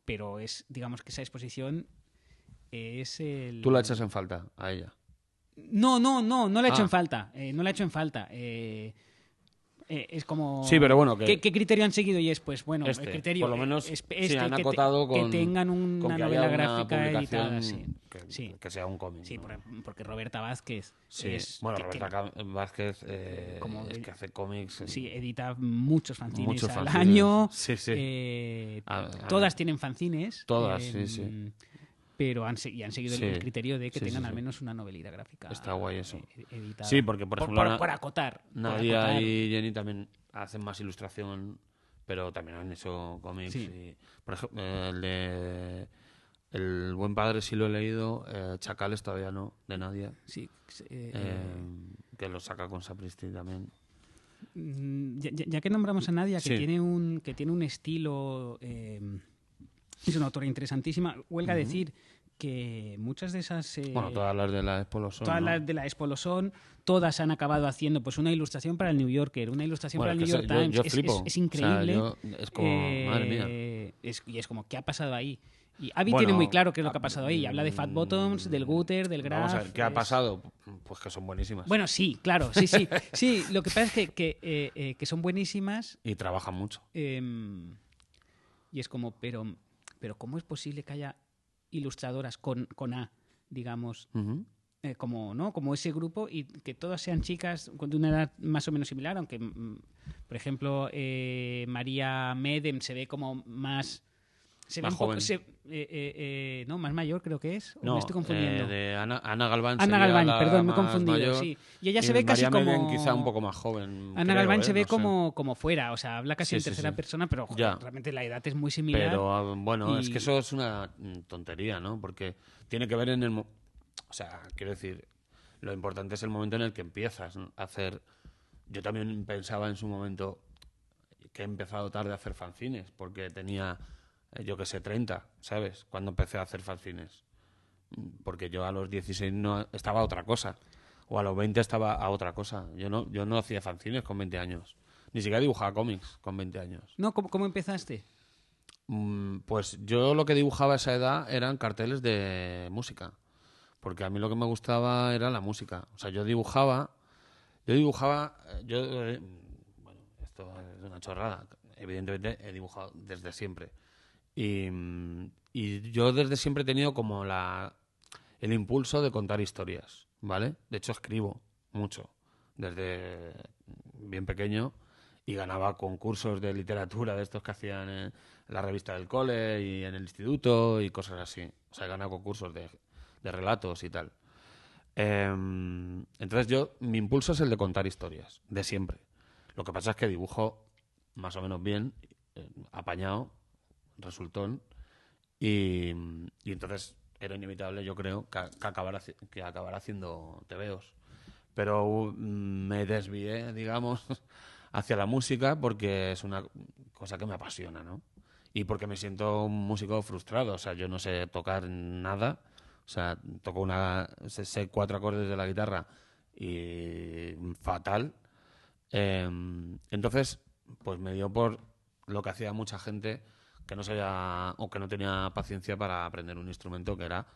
Pero digamos que esa exposición es el... ¿Tú la echas en falta a ella? No la he hecho en falta. No la he hecho en falta. Es como... Sí, pero bueno... ¿Qué criterio han seguido? Y es, pues, bueno, el criterio... por lo menos, sí, han acotado que tengan una novela gráfica editada. Que sea un cómic. Sí, porque Roberta Vázquez... Roberta Vázquez es que hace cómics... Sí, edita muchos fanzines al año. Sí. Todas tienen fanzines. Todas, sí. Pero han seguido el criterio de que tengan al menos una novelita gráfica. Está guay eso. Editada. Sí, porque por ejemplo... Por acotar. Nadia y Jenny también hacen más ilustración, pero también han hecho cómics. Sí. Y, por ejemplo, El Buen Padre sí lo he leído, Chacales todavía no, de Nadia. Sí. Que lo saca con Sapristi también. Ya que nombramos a Nadia, que tiene un estilo... es una autora interesantísima. Huelga decir que muchas de esas... todas las de la Expo lo son. Todas ¿no? las de la Expo lo son. Todas han acabado haciendo pues una ilustración para el New Yorker, una ilustración para el New York Times. Yo flipo. Es increíble. O sea, es como, madre mía. Y es como, ¿qué ha pasado ahí? Y Abby tiene muy claro qué es lo que ha pasado ahí. Habla de Fat Bottoms, del Gutter, del Graph. Vamos a ver, ¿qué ha pasado? Pues que son buenísimas. Bueno, sí, claro, sí. Sí, lo que pasa es que son buenísimas. Y trabajan mucho. Y es como, pero ¿cómo es posible que haya ilustradoras con A, digamos, como ese grupo, y que todas sean chicas de una edad más o menos similar, aunque, por ejemplo, María Medem se ve como más... más joven. No, más mayor creo que es. ¿O no, me estoy confundiendo? De Ana Galván. Ana Galván, perdón, me he confundido. Mayor, sí. Y ella se ve casi María como... Medem quizá un poco más joven. Ana Galván se ve como fuera, o sea, habla casi en tercera persona, pero realmente la edad es muy similar. Pero es que eso es una tontería, ¿no? Porque tiene que ver en el... O sea, quiero decir, lo importante es el momento en el que empiezas a hacer... Yo también pensaba en su momento que he empezado tarde a hacer fanzines, porque tenía... yo que sé, 30, ¿sabes? Cuando empecé a hacer fanzines. Porque yo a los 16 no estaba a otra cosa. O a los 20 estaba a otra cosa. Yo no hacía fanzines con 20 años. Ni siquiera dibujaba cómics con 20 años. No, ¿cómo empezaste? Pues yo lo que dibujaba a esa edad eran carteles de música. Porque a mí lo que me gustaba era la música. O sea, yo dibujaba... bueno, esto es una chorrada. Evidentemente he dibujado desde siempre. Y yo desde siempre he tenido como el impulso de contar historias, ¿vale? De hecho, escribo mucho desde bien pequeño y ganaba concursos de literatura de estos que hacían en la revista del cole y en el instituto y cosas así. O sea, he ganado concursos de relatos y tal. Entonces mi impulso es el de contar historias, de siempre. Lo que pasa es que dibujo más o menos bien, apañado, resultón, y entonces era inevitable, yo creo, que acabara haciendo tebeos. Pero me desvié, digamos, hacia la música porque es una cosa que me apasiona, ¿no? Y porque me siento un músico frustrado. O sea, yo no sé tocar nada. O sea, sé 4 acordes de la guitarra y fatal. Entonces, pues me dio por lo que hacía mucha gente que no sabía o que no tenía paciencia para aprender un instrumento, que era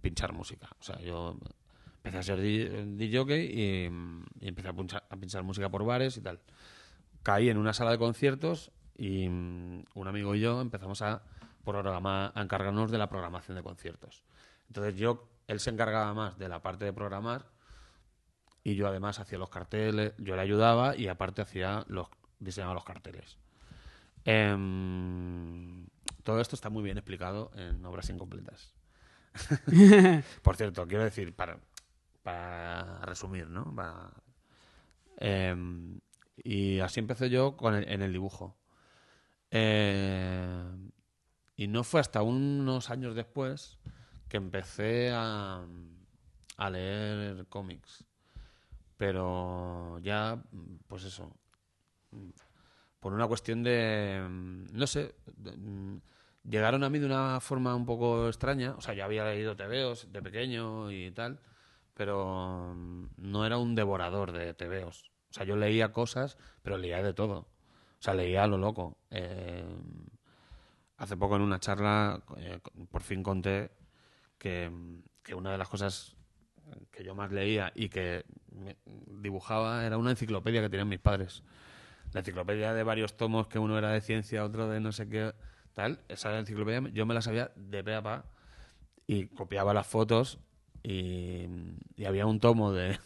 pinchar música. O sea, yo empecé a ser DJ y empecé a pinchar música por bares y tal. Caí en una sala de conciertos y un amigo y yo empezamos a encargarnos de la programación de conciertos. Entonces él se encargaba más de la parte de programar y yo además hacía los carteles, yo le ayudaba y aparte diseñaba los carteles. Todo esto está muy bien explicado en Obras Incompletas. Por cierto, quiero decir, para resumir, ¿no? Y así empecé yo en el dibujo. Y no fue hasta unos años después que empecé a leer cómics. Pero ya, pues eso, por una cuestión de, no sé, llegaron a mí de una forma un poco extraña. O sea, yo había leído tebeos de pequeño y tal, pero no era un devorador de tebeos. O sea, yo leía cosas, pero leía de todo. O sea, leía a lo loco. Hace poco en una charla por fin conté que una de las cosas que yo más leía y que dibujaba era una enciclopedia que tenían mis padres. La enciclopedia de varios tomos, que uno era de ciencia, otro de no sé qué, tal. Esa enciclopedia yo me la sabía de pe a pa y copiaba las fotos y había un tomo de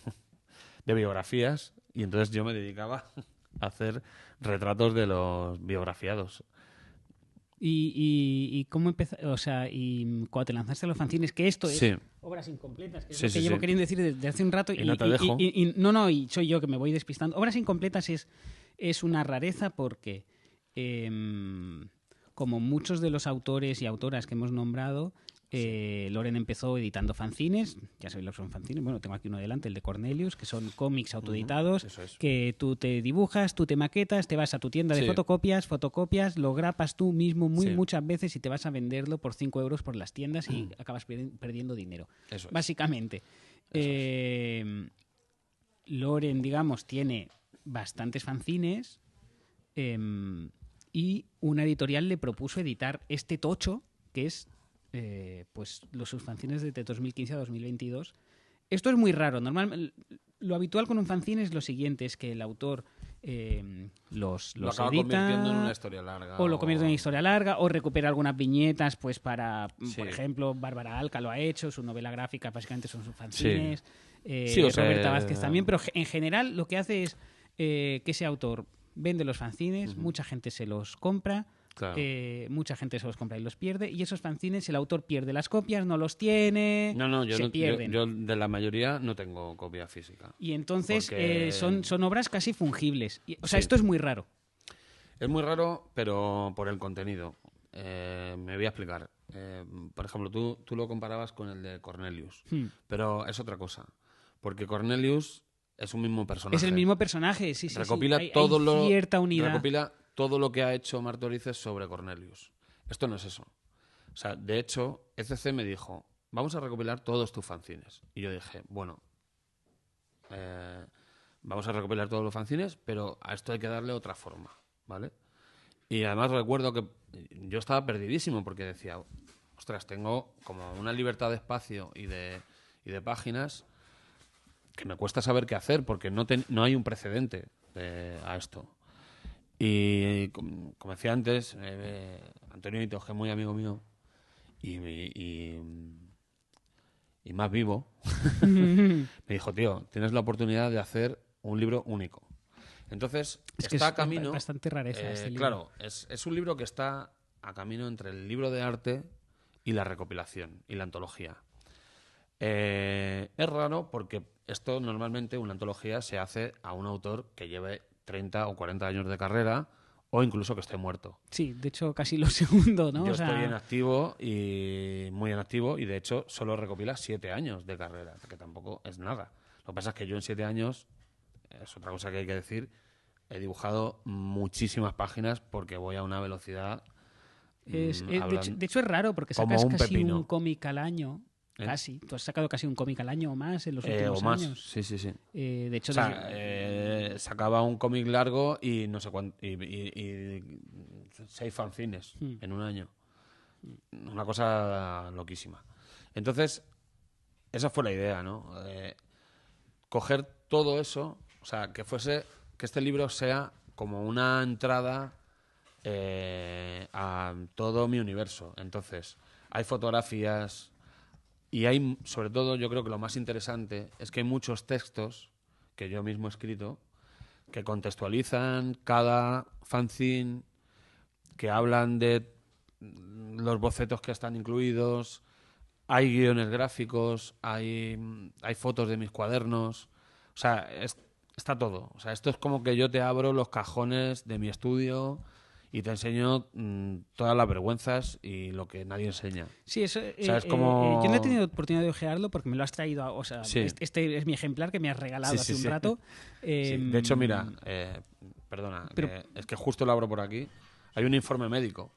biografías y entonces yo me dedicaba a hacer retratos de los biografiados. ¿Y cómo empezaste? O sea, y cuando te lanzaste a los fanzines, que esto es obras incompletas, que es lo que llevo queriendo decir desde hace un rato. Y no te dejo. Y soy yo que me voy despistando. Obras incompletas es una rareza porque, como muchos de los autores y autoras que hemos nombrado, Loren empezó editando fanzines, ya sabéis lo que son fanzines, bueno, tengo aquí uno delante, el de Cornelius, que son cómics autoeditados, que tú te dibujas, tú te maquetas, te vas a tu tienda de fotocopias, lo grapas tú mismo muchas veces y te vas a venderlo por 5 euros por las tiendas y acabas perdiendo dinero. Eso es. Básicamente, Loren, digamos, tiene bastantes fanzines y una editorial le propuso editar este tocho, que es pues sus fanzines desde 2015 a 2022. Esto es muy raro. Lo habitual con un fanzine es lo siguiente, es que el autor los lo acaba edita, convirtiendo en una historia larga. O lo convierte en una historia larga, o recupera algunas viñetas pues para, por ejemplo, Bárbara Alca lo ha hecho, su novela gráfica básicamente son sus fanzines. Roberta Vázquez también, pero en general lo que hace es que ese autor vende los fanzines, mucha gente se los compra. Claro. Mucha gente se los compra y los pierde, y esos fanzines el autor pierde las copias, no los tiene, se pierden. Yo de la mayoría no tengo copia física. Y entonces son obras casi fungibles. O sea, esto es muy raro. Es muy raro, pero por el contenido. Me voy a explicar. Por ejemplo, tú lo comparabas con el de Cornelius, pero es otra cosa. Porque Cornelius es un mismo personaje. Es el mismo personaje, sí. Recopila hay cierta unidad. Recopila todo lo que ha hecho Martorices sobre Cornelius. Esto no es eso. O sea, de hecho, ECC me dijo, vamos a recopilar todos tus fanzines. Y yo dije, bueno, vamos a recopilar todos los fanzines, pero a esto hay que darle otra forma, ¿vale? Y además recuerdo que yo estaba perdidísimo porque decía, ostras, tengo como una libertad de espacio y de páginas que me cuesta saber qué hacer porque no hay un precedente a esto. Y como decía antes, Antonio Hito, que es muy amigo mío y más vivo, me dijo, tío, tienes la oportunidad de hacer un libro único. Entonces, está a camino... Es bastante rareza este libro. Claro, es un libro que está a camino entre el libro de arte y la recopilación y la antología. Es raro porque esto normalmente, una antología, se hace a un autor que lleve 30 o 40 años de carrera o incluso que esté muerto. Sí, de hecho casi lo segundo, ¿no? Yo estoy en activo y muy en activo y de hecho solo recopila 7 años de carrera, que tampoco es nada. Lo que pasa es que yo en 7 años, es otra cosa que hay que decir, he dibujado muchísimas páginas porque voy a una velocidad... de hecho es raro porque sacas casi un cómic al año. Casi. Tú has sacado casi un cómic al año o más en los últimos años. Sí. De hecho, sacaba un cómic largo y no sé cuánto, y 6 fanzines en un año. Una cosa loquísima. Entonces, esa fue la idea, ¿no? Coger todo eso, o sea, que este libro sea como una entrada a todo mi universo. Entonces, hay fotografías. Y hay, sobre todo, yo creo que lo más interesante es que hay muchos textos que yo mismo he escrito que contextualizan cada fanzine, que hablan de los bocetos que están incluidos, hay guiones gráficos, hay fotos de mis cuadernos, o sea, está todo. O sea, esto es como que yo te abro los cajones de mi estudio y te enseño todas las vergüenzas y lo que nadie enseña. Sí, eso. O sea, es como... Yo no he tenido oportunidad de ojearlo porque me lo has traído. O sea, sí. Este es mi ejemplar que me has regalado hace un rato. Sí. De hecho, mira, perdona, es que justo lo abro por aquí. Hay un informe médico.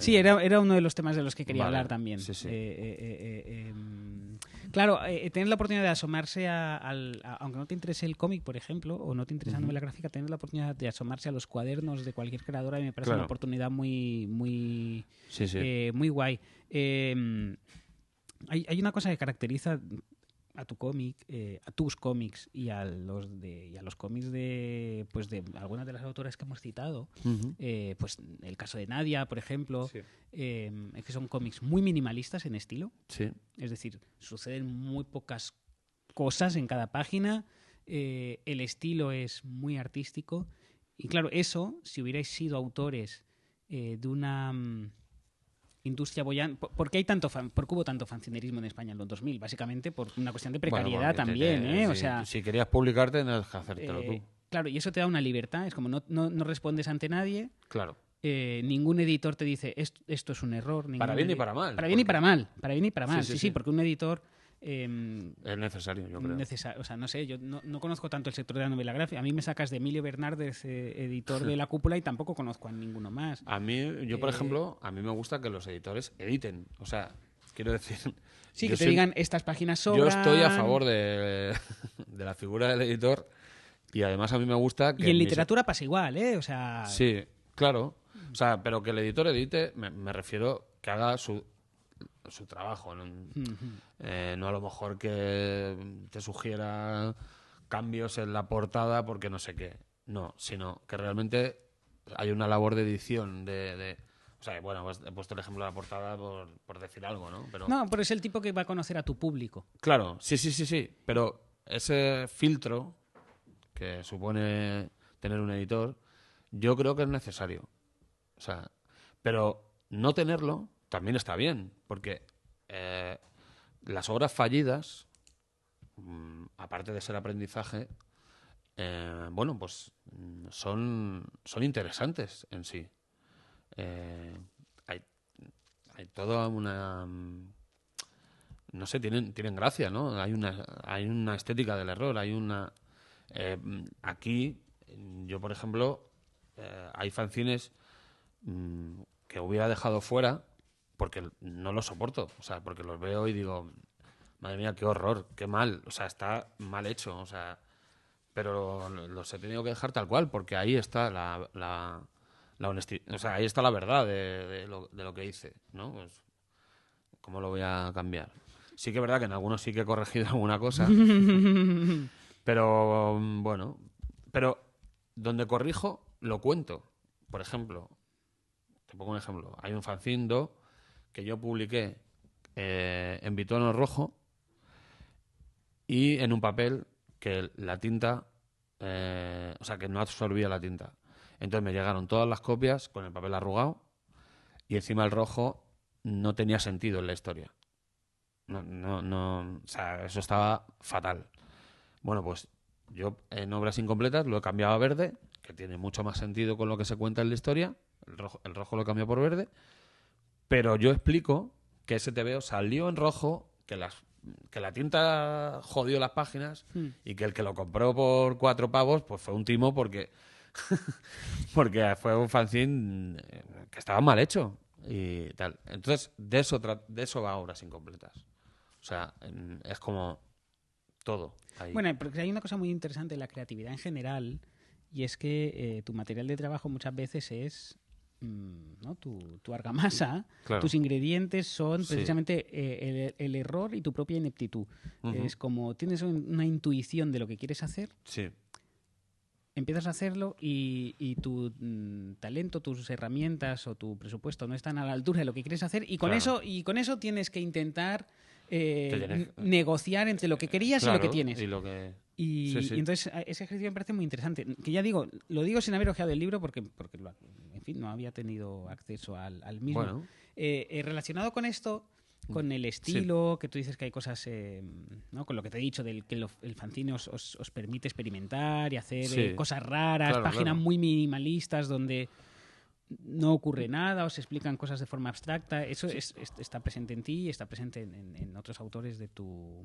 Sí, era uno de los temas de los que quería hablar también. Sí. Claro, tener la oportunidad de asomarse aunque no te interese el cómic, por ejemplo, o no te interesa la novela gráfica, tener la oportunidad de asomarse a los cuadernos de cualquier creadora y me parece una oportunidad muy guay. Hay una cosa que caracteriza a tu cómic, a tus cómics y a los cómics de algunas de las autoras que hemos citado, pues el caso de Nadia, por ejemplo, es que son cómics muy minimalistas en estilo. Sí. Es decir, suceden muy pocas cosas en cada página, el estilo es muy artístico y claro, eso, si hubierais sido autores de una industria bollante. ¿Por qué hubo tanto fanzinerismo en España en los 2000? Básicamente por una cuestión de precariedad también, ¿eh? O sea, si querías publicarte, tenías que hacértelo tú. Claro, y eso te da una libertad. Es como no respondes ante nadie. Claro. Ningún editor te dice esto es un error. Para bien y para mal. Para bien y para mal. Para bien y para mal. Sí, porque un editor... es necesario, yo creo. O sea, no sé, yo no conozco tanto el sector de la novela gráfica. A mí me sacas de Emilio Bernárdez, editor de La Cúpula, y tampoco conozco a ninguno más. A mí, por ejemplo, a mí me gusta que los editores editen. O sea, quiero decir... Sí, que te digan, estas páginas sobran... Yo estoy a favor de la figura del editor, y además a mí me gusta que... Y en literatura pasa igual, ¿eh? O sea... Sí, claro. O sea, pero que el editor edite, me refiero que haga su trabajo, ¿no? No a lo mejor que te sugiera cambios en la portada porque no sé qué. No, sino que realmente hay una labor de edición o sea, bueno, pues he puesto el ejemplo de la portada por decir algo, ¿no? Pero es el tipo que va a conocer a tu público. Claro, sí. Pero ese filtro que supone tener un editor, yo creo que es necesario. O sea, pero no tenerlo también está bien, porque las obras fallidas, aparte de ser aprendizaje, bueno, pues son interesantes en sí. Hay toda una... no sé, tienen gracia, ¿no? Hay una estética del error, hay una... aquí, yo por ejemplo, hay fanzines que hubiera dejado fuera porque no los soporto, o sea, porque los veo y digo, madre mía, qué horror, qué mal, o sea, está mal hecho, o sea, pero los he tenido que dejar tal cual, porque ahí está la honestidad, o sea, ahí está la verdad de lo que hice, ¿no? Pues, ¿cómo lo voy a cambiar? Sí que es verdad que en algunos sí que he corregido alguna cosa, pero bueno, pero donde corrijo, lo cuento. Por ejemplo, te pongo un ejemplo, hay un fanzine que yo publiqué en bitono rojo y en un papel que la tinta, o sea, que no absorbía la tinta. Entonces me llegaron todas las copias con el papel arrugado y encima el rojo no tenía sentido en la historia. No, o sea, eso estaba fatal. Bueno, pues yo en Obras Incompletas lo he cambiado a verde, que tiene mucho más sentido con lo que se cuenta en la historia. El rojo lo cambió por verde, pero yo explico que ese TVO salió en rojo, que la tinta jodió las páginas y que el que lo compró por 4 pavos pues fue un timo porque fue un fanzine que estaba mal hecho y tal. Entonces, de eso va Obras Incompletas. O sea, es como todo ahí. Bueno, porque hay una cosa muy interesante en la creatividad en general, y es que tu material de trabajo muchas veces es ¿no? tu argamasa, claro. Tus ingredientes son precisamente el error y tu propia ineptitud. Es como tienes una intuición de lo que quieres hacer, empiezas a hacerlo y tu talento, tus herramientas o tu presupuesto no están a la altura de lo que quieres hacer, y con eso tienes que intentar negociar entre lo que querías y lo que tienes. Y entonces ese ejercicio me parece muy interesante. Que ya digo, lo digo sin haber ojeado el libro porque en fin, no había tenido acceso al mismo. Bueno. Relacionado con esto, con el estilo, que tú dices que hay cosas, ¿no? Con lo que te he dicho, del que el fanzine os permite experimentar y hacer cosas raras, páginas muy minimalistas donde no ocurre nada, os explican cosas de forma abstracta. Eso está presente en ti, está presente en otros autores de tu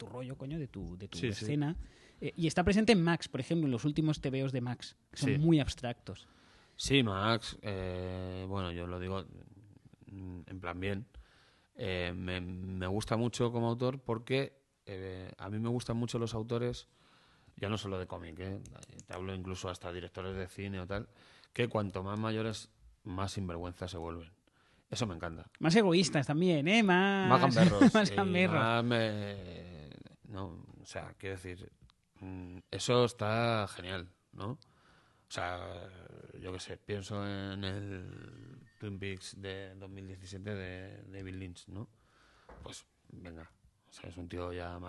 rollo, coño, de tu escena. Y está presente en Max, por ejemplo, en los últimos TVOs de Max, que son muy abstractos. Sí, Max, bueno, yo lo digo en plan bien. Me gusta mucho como autor porque a mí me gustan mucho los autores, ya no solo de cómic, te hablo incluso hasta directores de cine o tal, que cuanto más mayores, más sinvergüenza se vuelven. Eso me encanta. Más egoístas también, ¿eh? Más gamberros. Más gamberros. No, o sea, quiero decir, eso está genial, ¿no? O sea, yo qué sé, pienso en el Twin Peaks de 2017 de David Lynch, ¿no? Pues venga, o sea, es un tío ya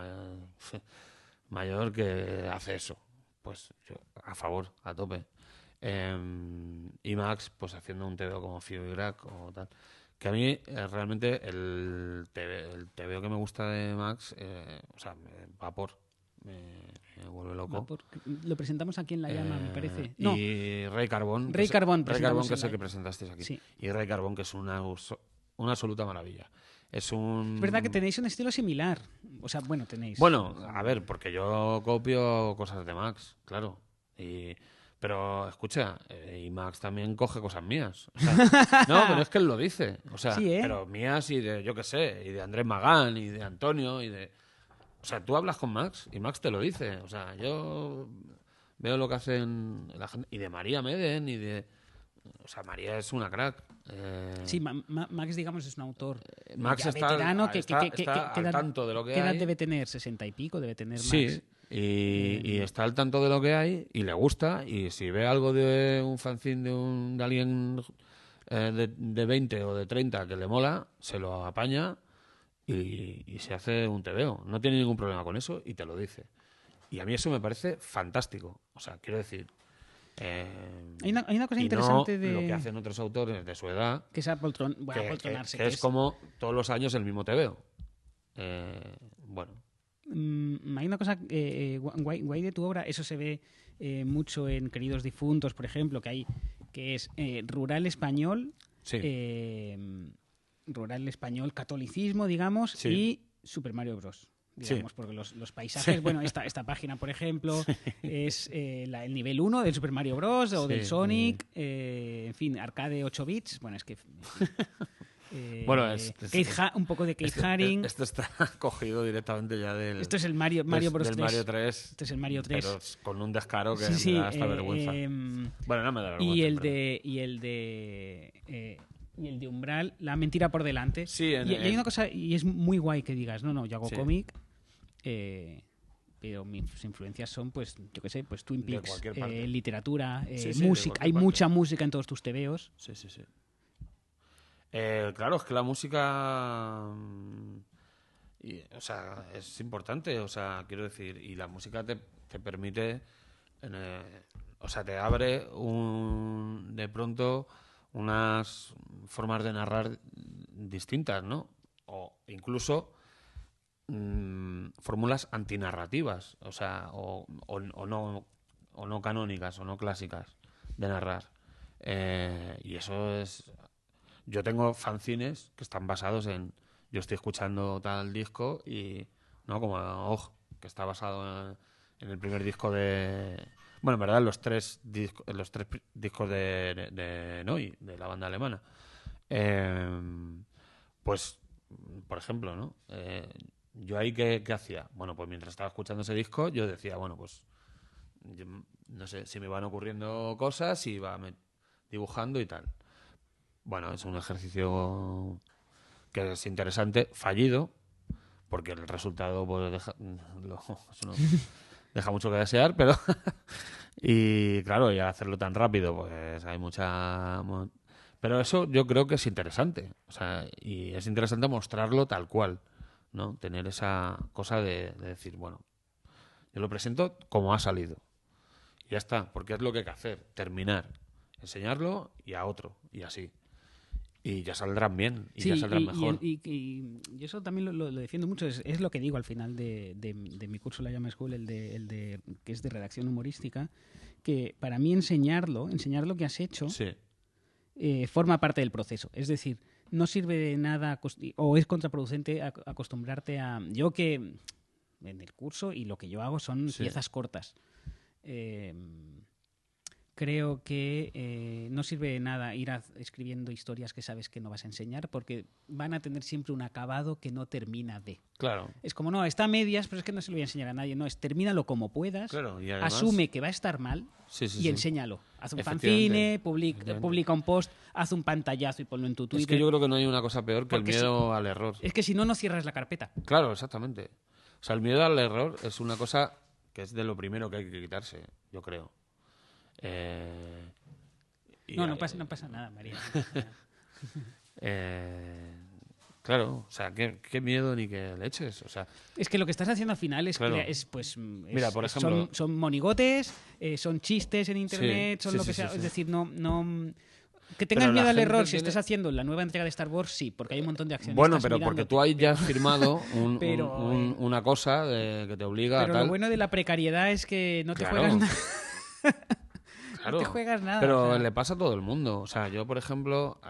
mayor que hace eso. Pues yo, a favor, a tope. Y Max, pues haciendo un TVO como Fio y Greg o tal. Que a mí realmente el TVO que me gusta de Max, o sea, Vapor, me vuelve loco. Vapor. Lo presentamos aquí en La Llama, me parece. No. Y Rey Carbón. Rey Carbón, que es el que presentasteis aquí. Sí. Y Rey Carbón, que es una absoluta maravilla. Es verdad que tenéis un estilo similar. O sea, bueno, tenéis. Bueno, a ver, porque yo copio cosas de Max, claro. Pero escucha, y Max también coge cosas mías. O sea, no, pero es que él lo dice. O sea, sí, ¿eh? Pero mías y de, yo qué sé, y de Andrés Magán, y de Antonio, y de... O sea, tú hablas con Max y Max te lo dice. O sea, yo veo lo que hacen la gente. Y de María Meden, y de... O sea, María es una crack. Sí, Max, digamos, es un autor Max ya está, veterano está al tanto de lo que ¿qué edad hay? debe tener? 60 y pico debe tener Max. Sí, y está al tanto de lo que hay y le gusta. Y si ve algo de un fanzine de alguien de 20 o de 30 que le mola, se lo apaña y se hace un TVO. No tiene ningún problema con eso y te lo dice. Y a mí eso me parece fantástico. O sea, quiero decir... hay una cosa interesante no de lo que hacen otros autores de su edad, que es apoltronarse, que es como todos los años el mismo TVO. Bueno. Hay una cosa guay de tu obra, eso se ve mucho en Queridos Difuntos, por ejemplo, que es rural español, Sí. Rural español, catolicismo, digamos, Sí. y Super Mario Bros. Digamos, Sí. porque los paisajes, Sí. bueno, esta página, por ejemplo, es el nivel 1 del Super Mario Bros. O Sí. del Sonic, en fin, arcade 8 bits, bueno, es que... Bueno, un poco de Keith Haring. Esto está cogido directamente ya del... Esto es el Mario Bros. Del 3. Mario 3. Este es el Mario 3. Pero con un descaro que Sí, me da hasta vergüenza. Bueno, no me da vergüenza. Y el de Umbral, La mentira por delante. Sí, y hay una cosa, y es muy guay que digas, no, yo hago Sí. cómic, pero mis influencias son, pues, yo qué sé, pues Twin De Peaks, cualquier parte. literatura, Sí, de música. cualquier Hay parte. mucha música en todos tus tebeos. Sí. Claro, es que la música... o sea, es importante, o sea, quiero decir, y la música te permite... o sea, te abre de pronto unas formas de narrar distintas, ¿no? O incluso fórmulas antinarrativas, o sea, o no canónicas, o no clásicas de narrar. Y eso es... Yo tengo fanzines que están basados en... Yo estoy escuchando tal disco y... ¿no? Como OG, que está basado en el primer disco de... Bueno, en verdad, los tres discos de Noi, de la banda alemana. Pues, por ejemplo, ¿no? Yo ahí, ¿qué hacía? Bueno, pues mientras estaba escuchando ese disco, yo decía, bueno, pues... Yo, no sé, si me van ocurriendo cosas, y iba dibujando y tal. Bueno, es un ejercicio que es interesante, fallido, porque el resultado pues, deja mucho que desear, pero... y claro, y al hacerlo tan rápido, pues hay mucha... Pero eso yo creo que es interesante. O sea, y es interesante mostrarlo tal cual, ¿no? Tener esa cosa de decir, bueno, yo lo presento como ha salido. Y ya está, porque es lo que hay que hacer, terminar, enseñarlo y a otro, y así. Y ya saldrán bien, y ya saldrán mejor. Y eso también lo defiendo mucho, es lo que digo al final de mi curso La Llama School, el de que es de redacción humorística, que para mí enseñar lo que has hecho Sí. Forma parte del proceso. Es decir, no sirve de nada o es contraproducente acostumbrarte a... Yo que en el curso y lo que yo hago son piezas cortas. creo que no sirve de nada ir escribiendo historias que sabes que no vas a enseñar, porque van a tener siempre un acabado que no termina de. Claro. Es como, no, está a medias, pero es que no se lo voy a enseñar a nadie. No, es termínalo como puedas, Claro, y además, asume que va a estar mal y enséñalo. Haz un fanzine, publica un post, haz un pantallazo y ponlo en tu Twitter. Es que yo creo que no hay una cosa peor que el miedo al error. Es que si no, no cierras la carpeta. Claro, exactamente. O sea, el miedo al error es una cosa que es de lo primero que hay que quitarse, yo creo. No pasa nada, María. Claro, o sea, qué miedo ni qué leches. O sea, es que lo que estás haciendo al final es, claro. Mira, por ejemplo, son monigotes, son chistes en internet, son lo que sea. Es decir, no que tengas miedo al error si estás haciendo la nueva entrega de Star Wars, sí, porque hay un montón de acciones. Bueno, pero porque tú ahí ya has firmado una cosa que te obliga a tal. Pero lo bueno de la precariedad es que no te juegas nada. Claro, no te juegas nada. Pero le pasa a todo el mundo. O sea, yo, por ejemplo,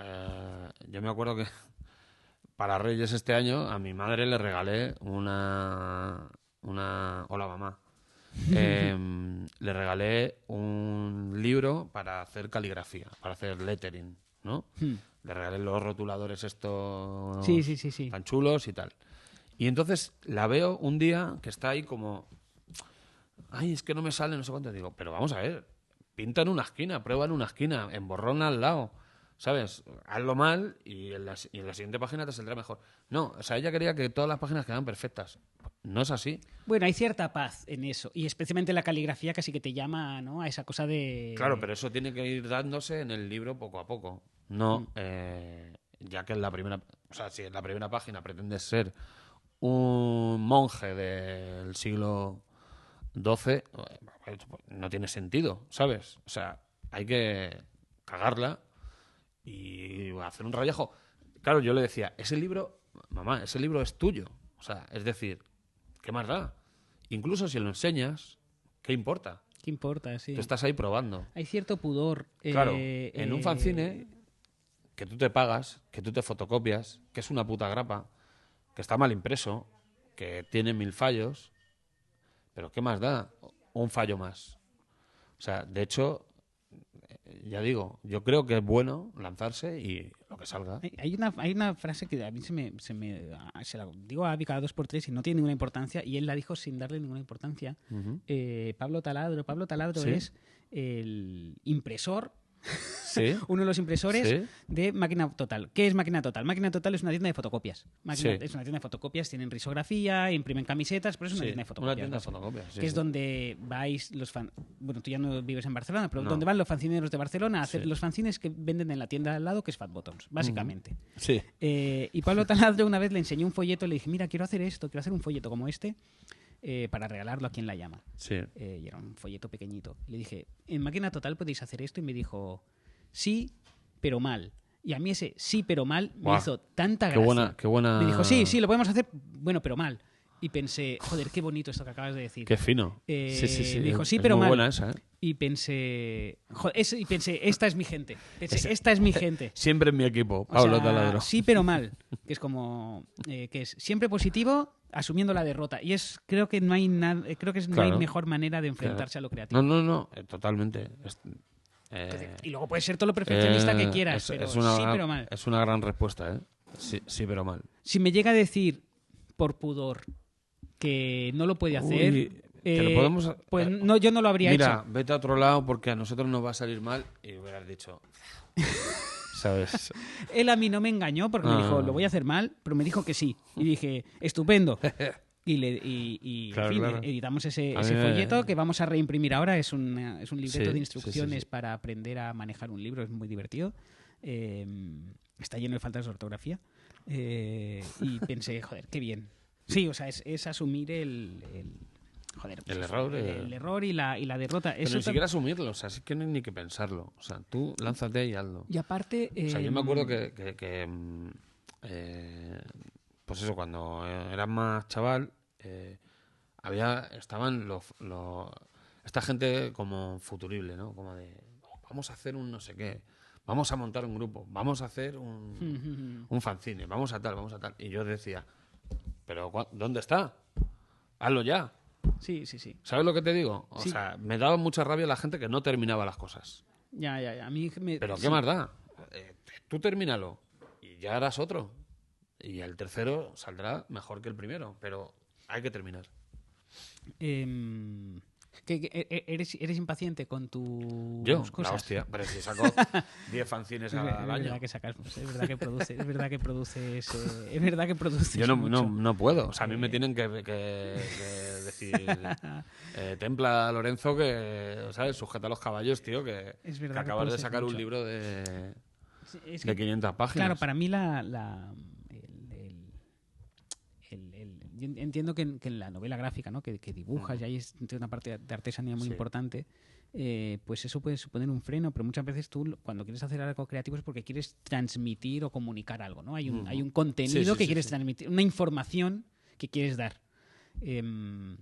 yo me acuerdo que para Reyes este año a mi madre le regalé una... Hola, mamá. Le regalé un libro para hacer caligrafía, para hacer lettering, ¿no? Le regalé los rotuladores estos tan chulos y tal. Y entonces la veo un día que está ahí como... Ay, es que no me sale, no sé cuánto. Digo, pero vamos a ver, pinta en una esquina, prueba en una esquina, emborrona al lado, ¿sabes? Hazlo mal y en la siguiente página te saldrá mejor. No, o sea, ella quería que todas las páginas quedaran perfectas. No es así. Bueno, hay cierta paz en eso. Y especialmente la caligrafía casi que te llama, ¿no?, a esa cosa de... Claro, pero eso tiene que ir dándose en el libro poco a poco. No, ya que en la primera... O sea, si en la primera página pretendes ser un monje del siglo XII, no tiene sentido, ¿sabes? O sea, hay que cagarla y hacer un rayajo. Claro, yo le decía, ese libro, mamá, ese libro es tuyo. O sea, es decir, ¿qué más da? Incluso si lo enseñas, ¿qué importa? ¿Qué importa? Sí. Tú estás ahí probando. Hay cierto pudor. Claro, en un fanzine que tú te pagas, que tú te fotocopias, que es una puta grapa, que está mal impreso, que tiene 1000 fallos, pero ¿qué más da? Un fallo más. O sea, de hecho, ya digo, yo creo que es bueno lanzarse y lo que salga. Hay una frase que a mí se la digo a Avi cada 2x3 y no tiene ninguna importancia, y él la dijo sin darle ninguna importancia. Pablo Taladro ¿Sí? es el impresor, ¿Sí? uno de los impresores ¿Sí? de Máquina Total. ¿Qué es Máquina Total? Máquina Total es una tienda de fotocopias. Sí. Es una tienda de fotocopias, tienen risografía, imprimen camisetas, pero es una tienda de fotocopias. Una tienda de fotocopias, que es donde vais los bueno, tú ya no vives en Barcelona, pero donde van los fanzineros de Barcelona a hacer los fanzines que venden en la tienda al lado, que es Fat Bottoms, básicamente. Sí. Y Pablo Taladro una vez le enseñó un folleto y le dije, mira, quiero hacer esto, quiero hacer un folleto como este para regalarlo a quien la llama. Sí. Y era un folleto pequeñito. Le dije, en Máquina Total podéis hacer esto, y me dijo, sí, pero mal. Y a mí ese sí, pero mal me hizo tanta gracia. Qué buena... Me dijo, sí, lo podemos hacer, bueno, pero mal. Y pensé, joder, qué bonito esto que acabas de decir. Qué fino. Sí. Dijo, sí, pero muy mal. Buena esa, ¿eh? Y pensé, esta es mi gente. Esta es mi gente. Siempre en mi equipo, Pablo Taladro. Sí, pero mal. Que es como, que es siempre positivo, asumiendo la derrota. Y creo que no hay no hay mejor manera de enfrentarse a lo creativo. No, totalmente. Y luego puedes ser todo lo perfeccionista que quieras, pero pero mal. Es una gran respuesta, ¿eh? Sí, pero mal. Si me llega a decir, por pudor, que no lo puede hacer... pues yo no lo habría hecho. Mira, vete a otro lado porque a nosotros nos va a salir mal, y hubieras dicho... ¿Sabes? Él a mí no me engañó porque me dijo, lo voy a hacer mal, pero me dijo que sí. Y dije, estupendo. Y claro, en fin, claro. editamos ese folleto que vamos a reimprimir ahora. Es un libreto de instrucciones para aprender a manejar un libro. Es muy divertido. Está lleno de faltas de ortografía. Y pensé, joder, qué bien. Sí, o sea, es asumir el error y la derrota. Pero ni siquiera asumirlo, o sea, es que no hay ni que pensarlo. O sea, tú lánzate y hazlo. Y aparte... o sea, yo me acuerdo que pues eso, cuando eras más chaval, estaban esta gente como futurible, ¿no? Como de, vamos a hacer un no sé qué, vamos a montar un grupo, vamos a hacer un fanzine, vamos a tal. Y yo decía, pero ¿dónde está? Hazlo ya. Sí, sí, sí. ¿Sabes lo que te digo? O Sí. sea, me daba mucha rabia la gente que no terminaba las cosas. Ya. A mí Pero sí. ¿qué más da? Tú termínalo y ya harás otro. Y el tercero saldrá mejor que el primero, pero hay que terminar. ¿Eres impaciente con tus Yo, cosas? la hostia, pero si saco 10 fanzines al Es año. verdad que sacas, es verdad que produces, es verdad que produces Yo mucho. no puedo. O sea, a mí me tienen que decir templa, Lorenzo, que, ¿sabes? Sujeta los caballos, tío, que Es verdad que acabas de produces sacar mucho. un libro de Es de 500 páginas. Claro, para mí yo entiendo que en la novela gráfica, ¿no? que dibujas y ahí es una parte de artesanía muy importante, pues eso puede suponer un freno, pero muchas veces tú cuando quieres hacer algo creativo es porque quieres transmitir o comunicar algo, ¿no? Hay un contenido que quieres transmitir, una información que quieres dar. Y lo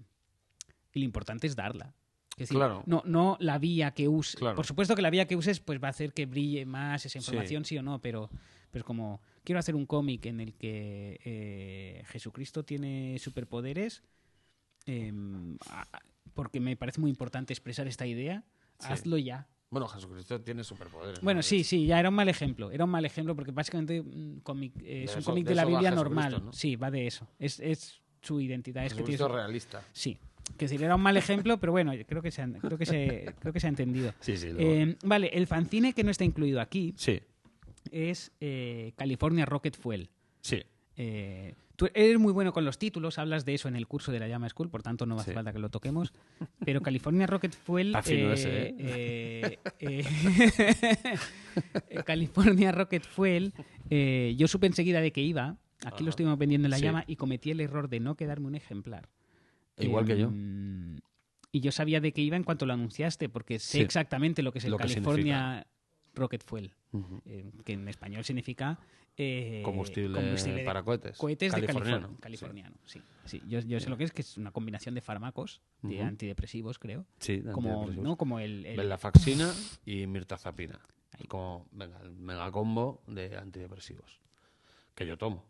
importante es darla. Es decir, Claro. no la vía que uses. Claro. Por supuesto que la vía que uses pues va a hacer que brille más esa información, sí o no, pero es como, quiero hacer un cómic en el que Jesucristo tiene superpoderes, porque me parece muy importante expresar esta idea, hazlo ya. Bueno, Jesucristo tiene superpoderes. Bueno, ¿no? sí, ya era un mal ejemplo. Era un mal ejemplo porque básicamente es un cómic de la Biblia normal. ¿No? Sí, va de eso. Es su identidad. Jesucristo es que realista. Sí. Que decir, era un mal ejemplo, pero bueno, creo que se ha entendido. Sí. Vale, el fanzine que no está incluido aquí Sí. es California Rocket Fuel. Sí. Tú eres muy bueno con los títulos, hablas de eso en el curso de la Llama School, por tanto no hace falta que lo toquemos. Pero California Rocket Fuel... California Rocket Fuel, yo supe enseguida de que iba, aquí lo estuvimos vendiendo en la Llama, y cometí el error de no quedarme un ejemplar. Igual que yo. Y yo sabía de qué iba en cuanto lo anunciaste, porque sé exactamente lo que es el California Rocket Fuel, que en español significa combustible para cohetes. Cohetes californiano. Sí. Yo sé lo que es una combinación de fármacos, de antidepresivos, creo. Sí, de antidepresivos. ¿no? Como el venlafaxina y mirtazapina. Como el megacombo de antidepresivos que yo tomo.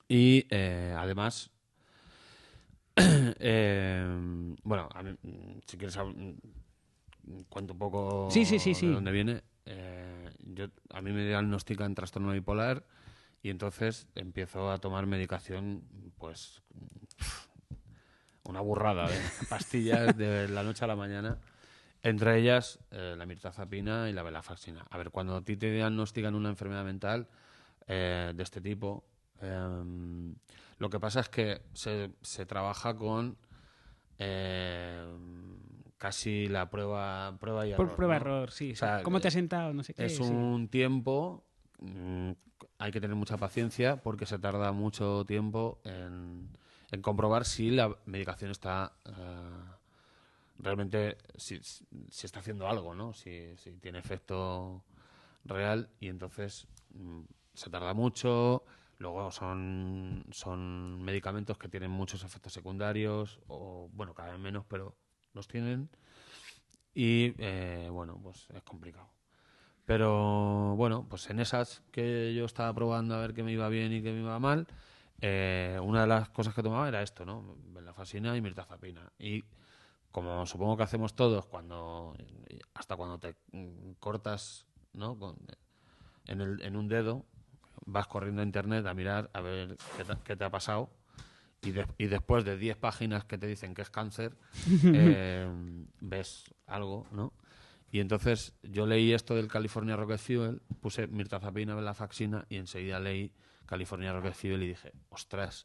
Y además... bueno, a mí, si quieres cuento un poco de dónde viene. A mí me diagnostican trastorno bipolar y entonces empiezo a tomar medicación, pues una burrada de pastillas de la noche a la mañana, entre ellas la mirtazapina y la venlafaxina. A ver, cuando a ti te diagnostican una enfermedad mental de este tipo, lo que pasa es que se trabaja con casi la prueba y error. Por prueba-error, sí. O sea, ¿cómo te has sentado? No sé qué. Es un tiempo, hay que tener mucha paciencia porque se tarda mucho tiempo en comprobar si la medicación está realmente, si está haciendo algo, ¿no? Si tiene efecto real, y entonces se tarda mucho. Luego son medicamentos que tienen muchos efectos secundarios, o bueno, cada vez menos, pero los tienen. Y bueno, pues es complicado. Pero bueno, pues en esas que yo estaba probando a ver qué me iba bien y qué me iba mal, una de las cosas que tomaba era esto, ¿no? Venlafaxina y mirtazapina. Y como supongo que hacemos todos, hasta cuando te cortas, ¿no? En un dedo, vas corriendo a internet a mirar a ver qué te ha pasado, y después de 10 páginas que te dicen que es cáncer, ves algo, ¿no? Y entonces yo leí esto del California Rocket Fuel, puse mirtazapina, venlafaxina, y enseguida leí California Rocket Fuel y dije, ostras,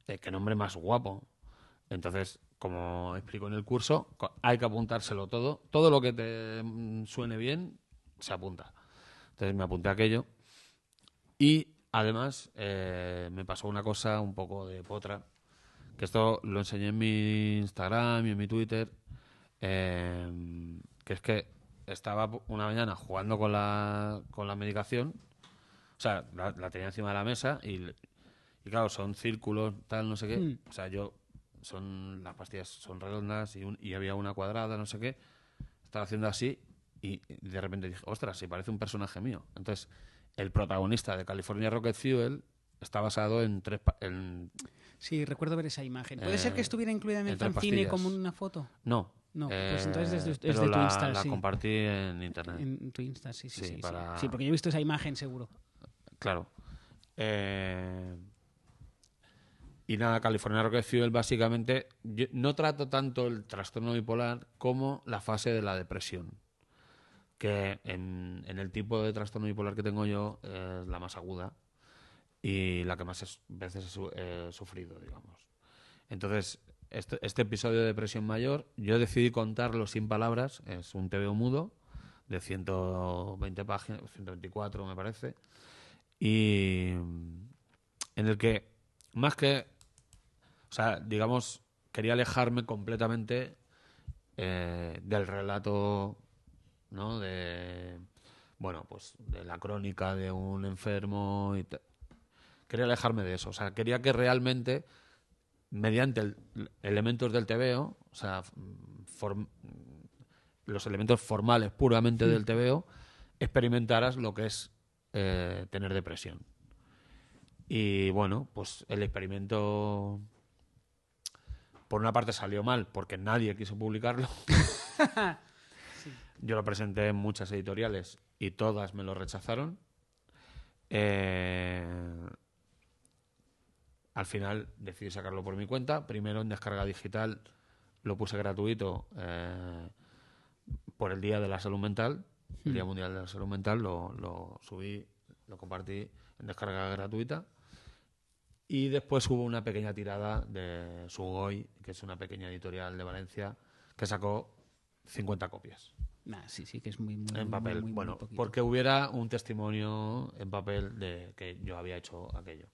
qué nombre más guapo. Entonces, como explico en el curso, hay que apuntárselo todo lo que te suene bien se apunta. Entonces me apunté a aquello. Y además me pasó una cosa un poco de potra, que esto lo enseñé en mi Instagram y en mi Twitter, que es que estaba una mañana jugando con la medicación, o sea, la tenía encima de la mesa y claro, son círculos, tal, no sé qué, o sea, las pastillas son redondas y había una cuadrada, no sé qué, estaba haciendo así y de repente dije, ostras, si parece un personaje mío. Entonces, el protagonista de California Rocket Fuel está basado en Sí, recuerdo ver esa imagen. ¿Puede ser que estuviera incluida en el fanzine como una foto? No. No, pues entonces es de pero tu Insta, la sí. compartí en internet. En tu Insta, sí. Sí, Sí, porque yo he visto esa imagen, seguro. Claro. Y nada, California Rocket Fuel básicamente yo no trato tanto el trastorno bipolar como la fase de la depresión, que en el tipo de trastorno bipolar que tengo yo es la más aguda y la que más veces he sufrido, digamos. Entonces, este episodio de depresión mayor, yo decidí contarlo sin palabras, es un TVO mudo de 120 páginas, 124 me parece, y en el que, más que, o sea, digamos, quería alejarme completamente del relato, ¿no? Bueno, pues de la crónica de un enfermo y quería alejarme de eso, o sea, quería que realmente mediante elementos del TVO, o sea, los elementos formales puramente del TVO, experimentaras lo que es tener depresión. Y bueno, pues el experimento por una parte salió mal porque nadie quiso publicarlo. Sí. Yo lo presenté en muchas editoriales y todas me lo rechazaron. Al final decidí sacarlo por mi cuenta. Primero en descarga digital lo puse gratuito por el Día de la Salud Mental, el Día Mundial de la Salud Mental. Lo subí, lo compartí en descarga gratuita. Y después hubo una pequeña tirada de Sugoi, que es una pequeña editorial de Valencia, que sacó 50 copias. Sí, que es muy en papel. Muy bueno, poquito. porque hubiera un testimonio en papel de que yo había hecho aquello.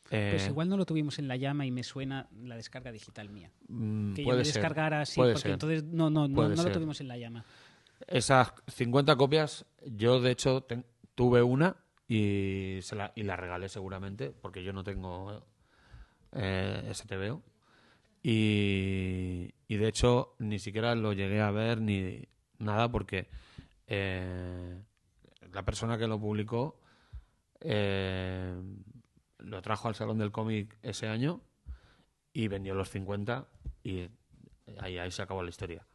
Pues igual no lo tuvimos en La Llama y me suena la descarga digital mía. Que yo me descargara así, porque ser. Entonces no lo tuvimos en La Llama. Esas 50 copias, yo de hecho tuve una y la regalé seguramente, porque yo no tengo ese TVO. Y de hecho ni siquiera lo llegué a ver ni nada, porque la persona que lo publicó lo trajo al Salón del Cómic ese año y vendió los 50 y ahí se acabó la historia.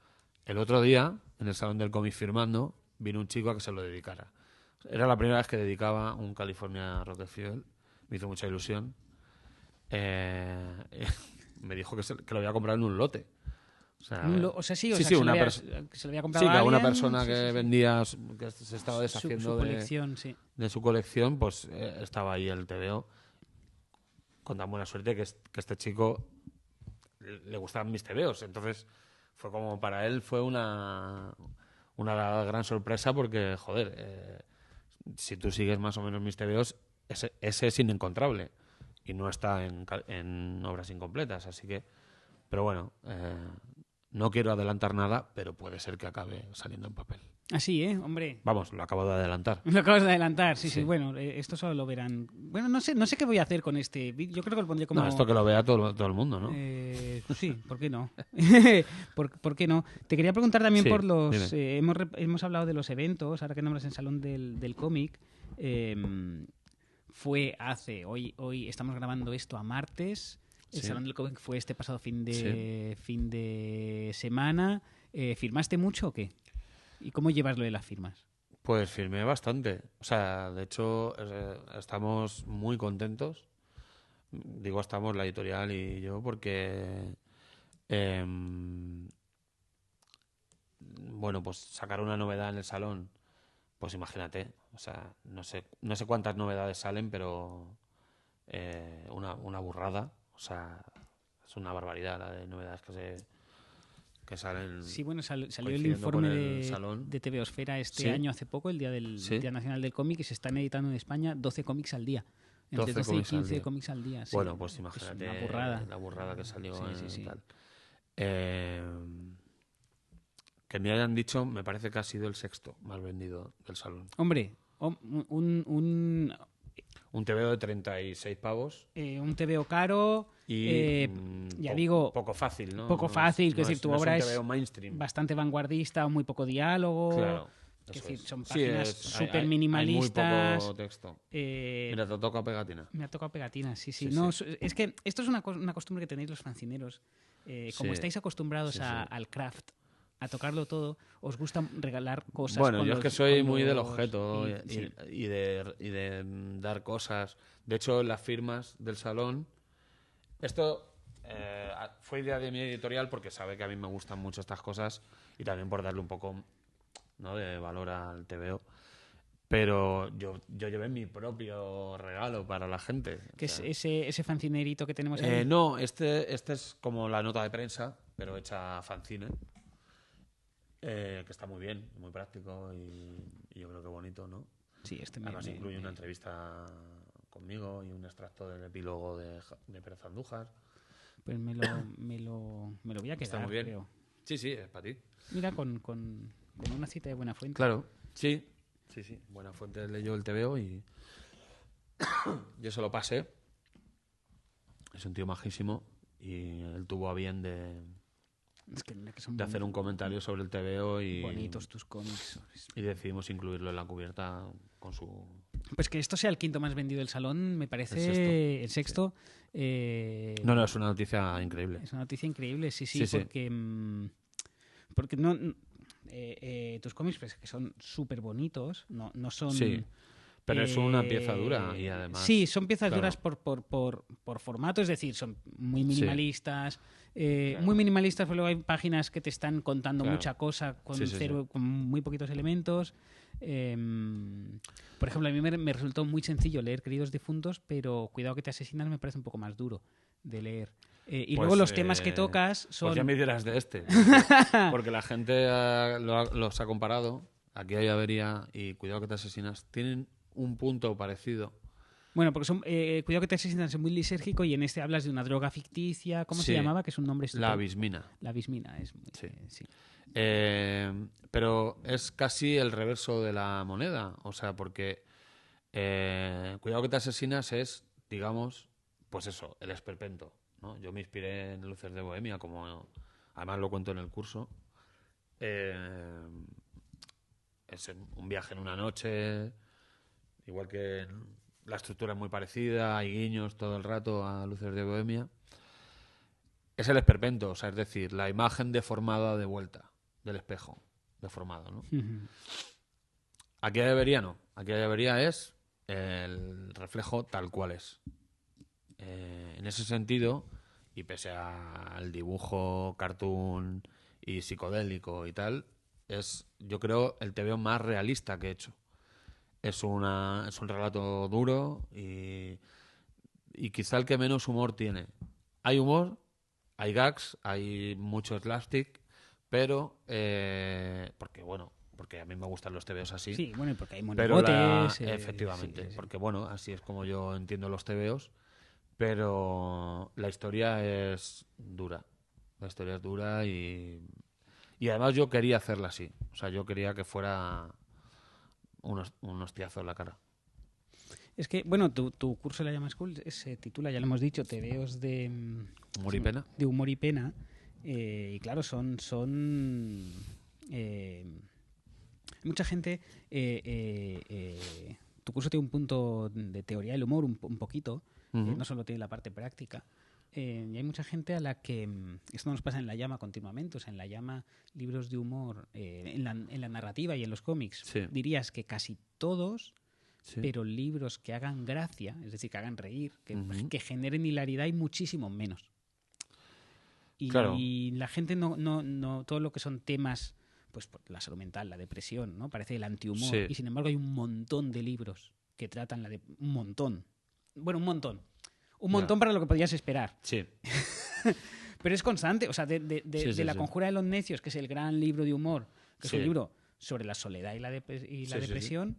El otro día, en el Salón del Cómic firmando, vino un chico a que se lo dedicara. Era la primera vez que dedicaba un California Rocket Fuel. Me hizo mucha ilusión. Me dijo que lo había comprado en un lote. Sí, que se lo había comprado a una persona que vendía, que se estaba deshaciendo su colección, de su colección, pues estaba ahí el TVO. Con tan buena suerte que este chico le gustaban mis TVOs. Entonces, fue como para él fue una gran sorpresa porque, joder, si tú sigues más o menos mis TVOs, ese es inencontrable y no está en obras incompletas. Así que, pero bueno, no quiero adelantar nada, pero puede ser que acabe saliendo en papel. Así, hombre. Vamos, lo acabo de adelantar. Lo acabas de adelantar, sí. Bueno, esto solo lo verán. Bueno, no sé qué voy a hacer con este. Yo creo que lo pondré como... No, esto que lo vea todo el mundo, ¿no? Sí, ¿por qué no? ¿Por qué no? Te quería preguntar también por los... hemos hablado de los eventos, ahora que nombras el Salón del Cómic. Fue hoy estamos grabando esto a martes. El Salón del Cómic fue este pasado fin de semana. ¿Firmaste mucho o qué? ¿Y cómo llevas lo de las firmas? Pues firmé bastante. O sea, de hecho, estamos muy contentos. Digo, estamos la editorial y yo, porque bueno, pues sacar una novedad en el salón, pues imagínate. O sea, no sé cuántas novedades salen, pero una burrada. O sea, es una barbaridad la de novedades que salen. Sí, bueno, salió el informe de TVOsfera año hace poco, el Día Día Nacional del Cómic, y se están editando en España 12 cómics al día. Entre 12 y 15 cómics al día. Sí. Bueno, pues imagínate una burrada. La burrada que salió. Sí. Tal. Que me hayan dicho, me parece que ha sido el 6º más vendido del salón. Hombre, un TVO de 36 pavos. Un TVO caro. Y digo... Poco fácil, ¿no? Poco fácil, es decir, tu obra es mainstream. Bastante vanguardista, muy poco diálogo. Claro. Es decir, son páginas súper minimalistas. Hay muy poco texto. Mira, te toca pegatina. Me ha tocado pegatina, sí. No, es que esto es una costumbre que tenéis los fanzineros. Como estáis acostumbrados al craft, a tocarlo todo, os gusta regalar cosas. Bueno, yo es que soy muy del objeto y de dar cosas. De hecho, las firmas del salón... Esto fue idea de mi editorial porque sabe que a mí me gustan mucho estas cosas y también por darle un poco, ¿no?, de valor al TVO. Pero yo llevé mi propio regalo para la gente. ¿Qué es ese fanzinerito que tenemos ahí? No, este es como la nota de prensa, pero hecha fanzine. Que está muy bien, muy práctico y yo creo que bonito, ¿no? Sí, además incluye una entrevista conmigo y un extracto del epílogo de Pérez Andújar. Pues me lo voy a quedar, está muy bien. Creo. Sí, es para ti. Mira, con una cita de Buenafuente. Claro, sí. Buenafuente leyó el TVO y yo se lo pasé. Es un tío majísimo y él tuvo a bien de hacer un comentario sobre el TVO y bonitos tus cómics. Y decidimos incluirlo en la cubierta con su... Pues que esto sea el quinto más vendido del salón, me parece el sexto. Sí. No, es una noticia increíble. Es una noticia increíble, sí, porque no tus cómics, pues, que son súper bonitos, no son... Sí, pero es una pieza dura y además... Sí, son piezas duras por formato, es decir, son muy minimalistas. Muy minimalistas, pero luego hay páginas que te están contando mucha cosa con con muy poquitos elementos. Por ejemplo, a mí me resultó muy sencillo leer Queridos Difuntos, pero Cuidado que te asesinan me parece un poco más duro de leer. Y luego los temas que tocas son... Pues ya me dirás de este. Porque la gente los ha comparado. Aquí hay Avería y Cuidado que te asesinas. Tienen un punto parecido. Bueno, porque son Cuidado que te asesinan es muy lisérgico y en este hablas de una droga ficticia. ¿Cómo se llamaba? Que es un nombre estupendo. La bismina. La bismina es muy... Sí. Pero es casi el reverso de la moneda. O sea, porque Cuidado que te asesinas es, digamos, pues eso, el esperpento, ¿no? Yo me inspiré en Luces de Bohemia, como además lo cuento en el curso. Es un viaje en una noche, igual que la estructura es muy parecida, hay guiños todo el rato a Luces de Bohemia. Es el esperpento, o sea, es decir, la imagen deformada de vuelta del espejo, deformado, ¿no? Aquí debería no. Aquí debería es el reflejo tal cual es. En ese sentido, y pese al dibujo cartoon y psicodélico y tal, es, yo creo, el TVO más realista que he hecho. Es un relato duro y quizá el que menos humor tiene. Hay humor, hay gags, hay mucho slapstick, pero porque a mí me gustan los TVOs así. Sí, bueno, y porque hay monigotes. Efectivamente, porque bueno, así es como yo entiendo los TVOs, pero la historia es dura. La historia es dura y además yo quería hacerla así. O sea, yo quería que fuera un hostiazo en la cara. Es que, bueno, tu curso de la Llama School se titula, ya lo hemos dicho, TVOs de humor y pena. De humor y pena. Y claro, son mucha gente... tu curso tiene un punto de teoría del humor, un poquito. No solo tiene la parte práctica. Y hay mucha gente a la que... esto nos pasa en La Llama continuamente. O sea, en La Llama, libros de humor, en la narrativa y en los cómics, dirías que casi todos... Sí. Pero libros que hagan gracia, es decir, que hagan reír, que generen hilaridad, hay muchísimo menos. Y, y la gente no todo lo que son temas, pues la salud mental, la depresión, ¿no? Parece el antihumor. Sí. Y sin embargo hay un montón de libros que tratan un montón. Bueno, un montón. Un montón para lo que podías esperar. Sí. Pero es constante. O sea, de La Conjura de los Necios, que es el gran libro de humor, que es un libro sobre la soledad y la depresión.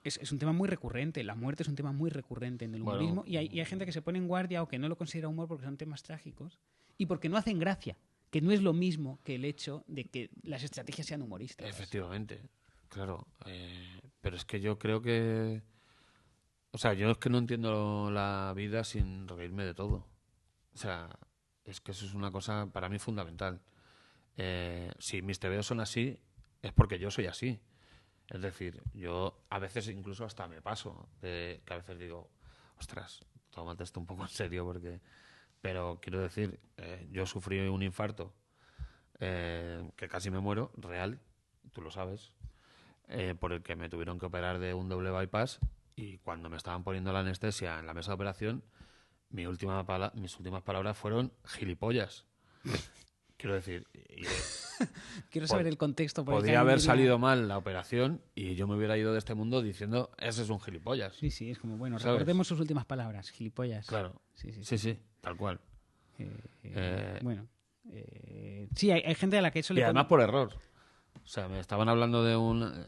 Es un tema muy recurrente. La muerte es un tema muy recurrente en el humorismo. Bueno, y hay gente que se pone en guardia o que no lo considera humor porque son temas trágicos y porque no hacen gracia. Que no es lo mismo que el hecho de que las estrategias sean humorísticas. Efectivamente, claro. Pero es que yo creo que... O sea, yo es que no entiendo la vida sin reírme de todo. O sea, es que eso es una cosa para mí fundamental. Si mis TVOs son así, es porque yo soy así. Es decir, yo a veces incluso hasta me paso, que a veces digo, ostras, tómate esto un poco en serio, pero quiero decir, yo sufrí un infarto que casi me muero, real, tú lo sabes, por el que me tuvieron que operar de un doble bypass, y cuando me estaban poniendo la anestesia en la mesa de operación, mis últimas palabras fueron gilipollas. Quiero decir, quiero saber el contexto. Podría haber salido mal la operación y yo me hubiera ido de este mundo diciendo, ese es un gilipollas. Sí, es como, bueno, recordemos sus últimas palabras, gilipollas. Claro, sí, tal cual. Sí, hay gente a la que eso le... Y además por error. O sea, me estaban hablando de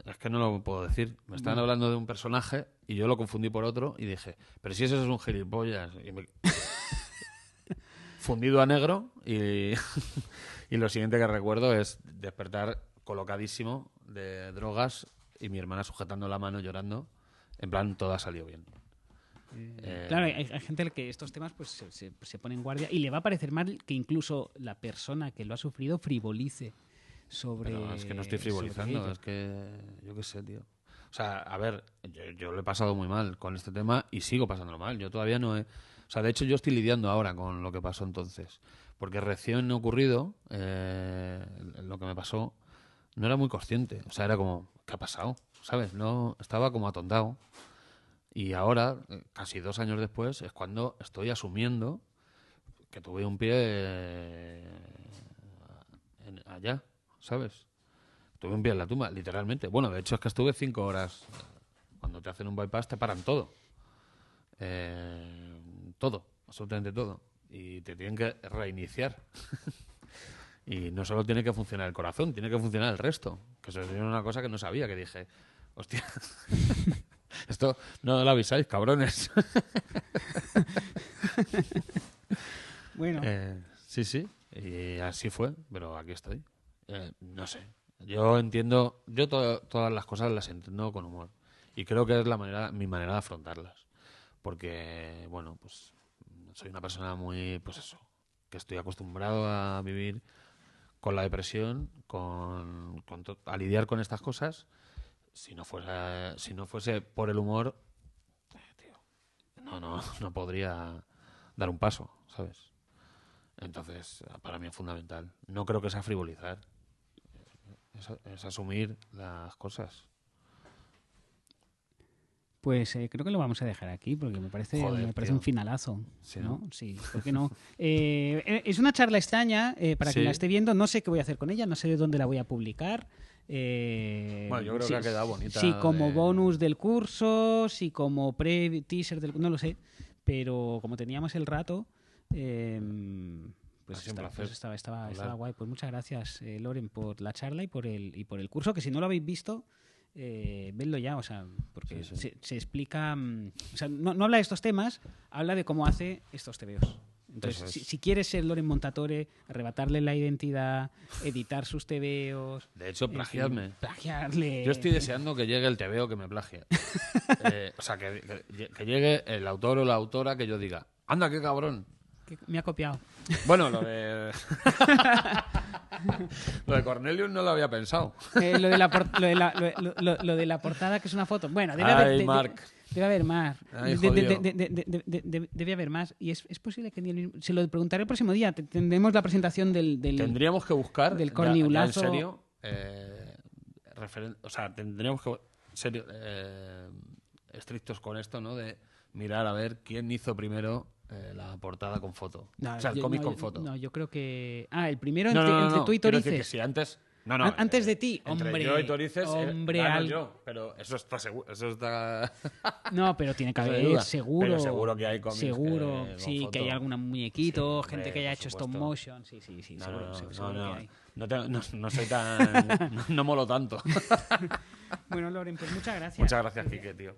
es que no lo puedo decir. Me estaban hablando de un personaje y yo lo confundí por otro y dije, pero si ese es un gilipollas. Y fundido a negro y lo siguiente que recuerdo es despertar colocadísimo de drogas y mi hermana sujetando la mano llorando. En plan, todo ha salido bien. Claro, hay gente a la que estos temas pues se pone en guardia y le va a parecer mal que incluso la persona que lo ha sufrido frivolice sobre... Pero es que no estoy frivolizando, es que yo qué sé, tío. O sea, a ver, yo lo he pasado muy mal con este tema y sigo pasándolo mal. Yo todavía no he... O sea, de hecho yo estoy lidiando ahora con lo que pasó entonces. Porque recién ocurrido, lo que me pasó, no era muy consciente. O sea, era como, ¿qué ha pasado? ¿Sabes? No, estaba como atontado. Y ahora, casi 2 años después, es cuando estoy asumiendo que tuve un pie allá, ¿sabes? Tuve un pie en la tumba, literalmente. Bueno, de hecho es que estuve 5 horas. Cuando te hacen un bypass te paran todo. Todo, absolutamente todo. Y te tienen que reiniciar. Y no solo tiene que funcionar el corazón, tiene que funcionar el resto. Que eso es una cosa que no sabía, que dije, hostia, esto no lo avisáis, cabrones. Bueno. Sí, y así fue, pero aquí estoy. No sé, yo entiendo, todas las cosas las entiendo con humor. Y creo que es mi manera de afrontarlas. Porque, bueno, pues soy una persona muy, pues eso, que estoy acostumbrado a vivir con la depresión, a lidiar con estas cosas. Si no fuese por el humor, tío, no podría dar un paso, ¿sabes? Entonces, para mí es fundamental. No creo que sea frivolizar. Es asumir las cosas. Pues creo que lo vamos a dejar aquí porque me parece un finalazo. Sí, ¿no? Sí, ¿por qué no? Es una charla extraña para quien la esté viendo. No sé qué voy a hacer con ella, no sé de dónde la voy a publicar. Bueno, yo creo que ha quedado bonita. Sí, como bonus del curso, sí, como pre-teaser del... No lo sé, pero como teníamos el rato... Pues estaba guay. Pues muchas gracias, Loren, por la charla y por el curso, que si no lo habéis visto... vedlo ya, o sea, porque sí. Se explica, o sea, no habla de estos temas, habla de cómo hace estos TVOs. Entonces, si quieres ser Loren Montatore, arrebatarle la identidad, editar sus TVOs, de hecho, plagiarme. Plagiarle. Yo estoy deseando que llegue el TVO que me plagie. O sea, que llegue el autor o la autora que yo diga, anda, qué cabrón. Que me ha copiado. Bueno, lo de Cornelius no lo había pensado. Lo de la portada, que es una foto. Bueno, debe haber más. Debe haber más. Y es posible que se lo preguntaré el próximo día. Tendremos la presentación del tendríamos que buscar del corniulazo. En serio, o sea, tendríamos que ser estrictos con esto, ¿no? De mirar a ver quién hizo primero la portada con foto. No, o sea, el cómic con foto. No, yo creo que... el primero entre tú y Torices. Quiero decir que si antes... antes de ti, hombre. Yo y Torices, yo, pero eso está seguro. Eso está... No, pero tiene que haber, seguro. Pero seguro que hay cómics. Seguro, sí, foto. Que hay algún muñequito, sí, gente que haya hecho stop motion. Sí, seguro que hay. No soy tan... no molo tanto. Bueno, Loren, pues muchas gracias. Muchas gracias, Quique, tío.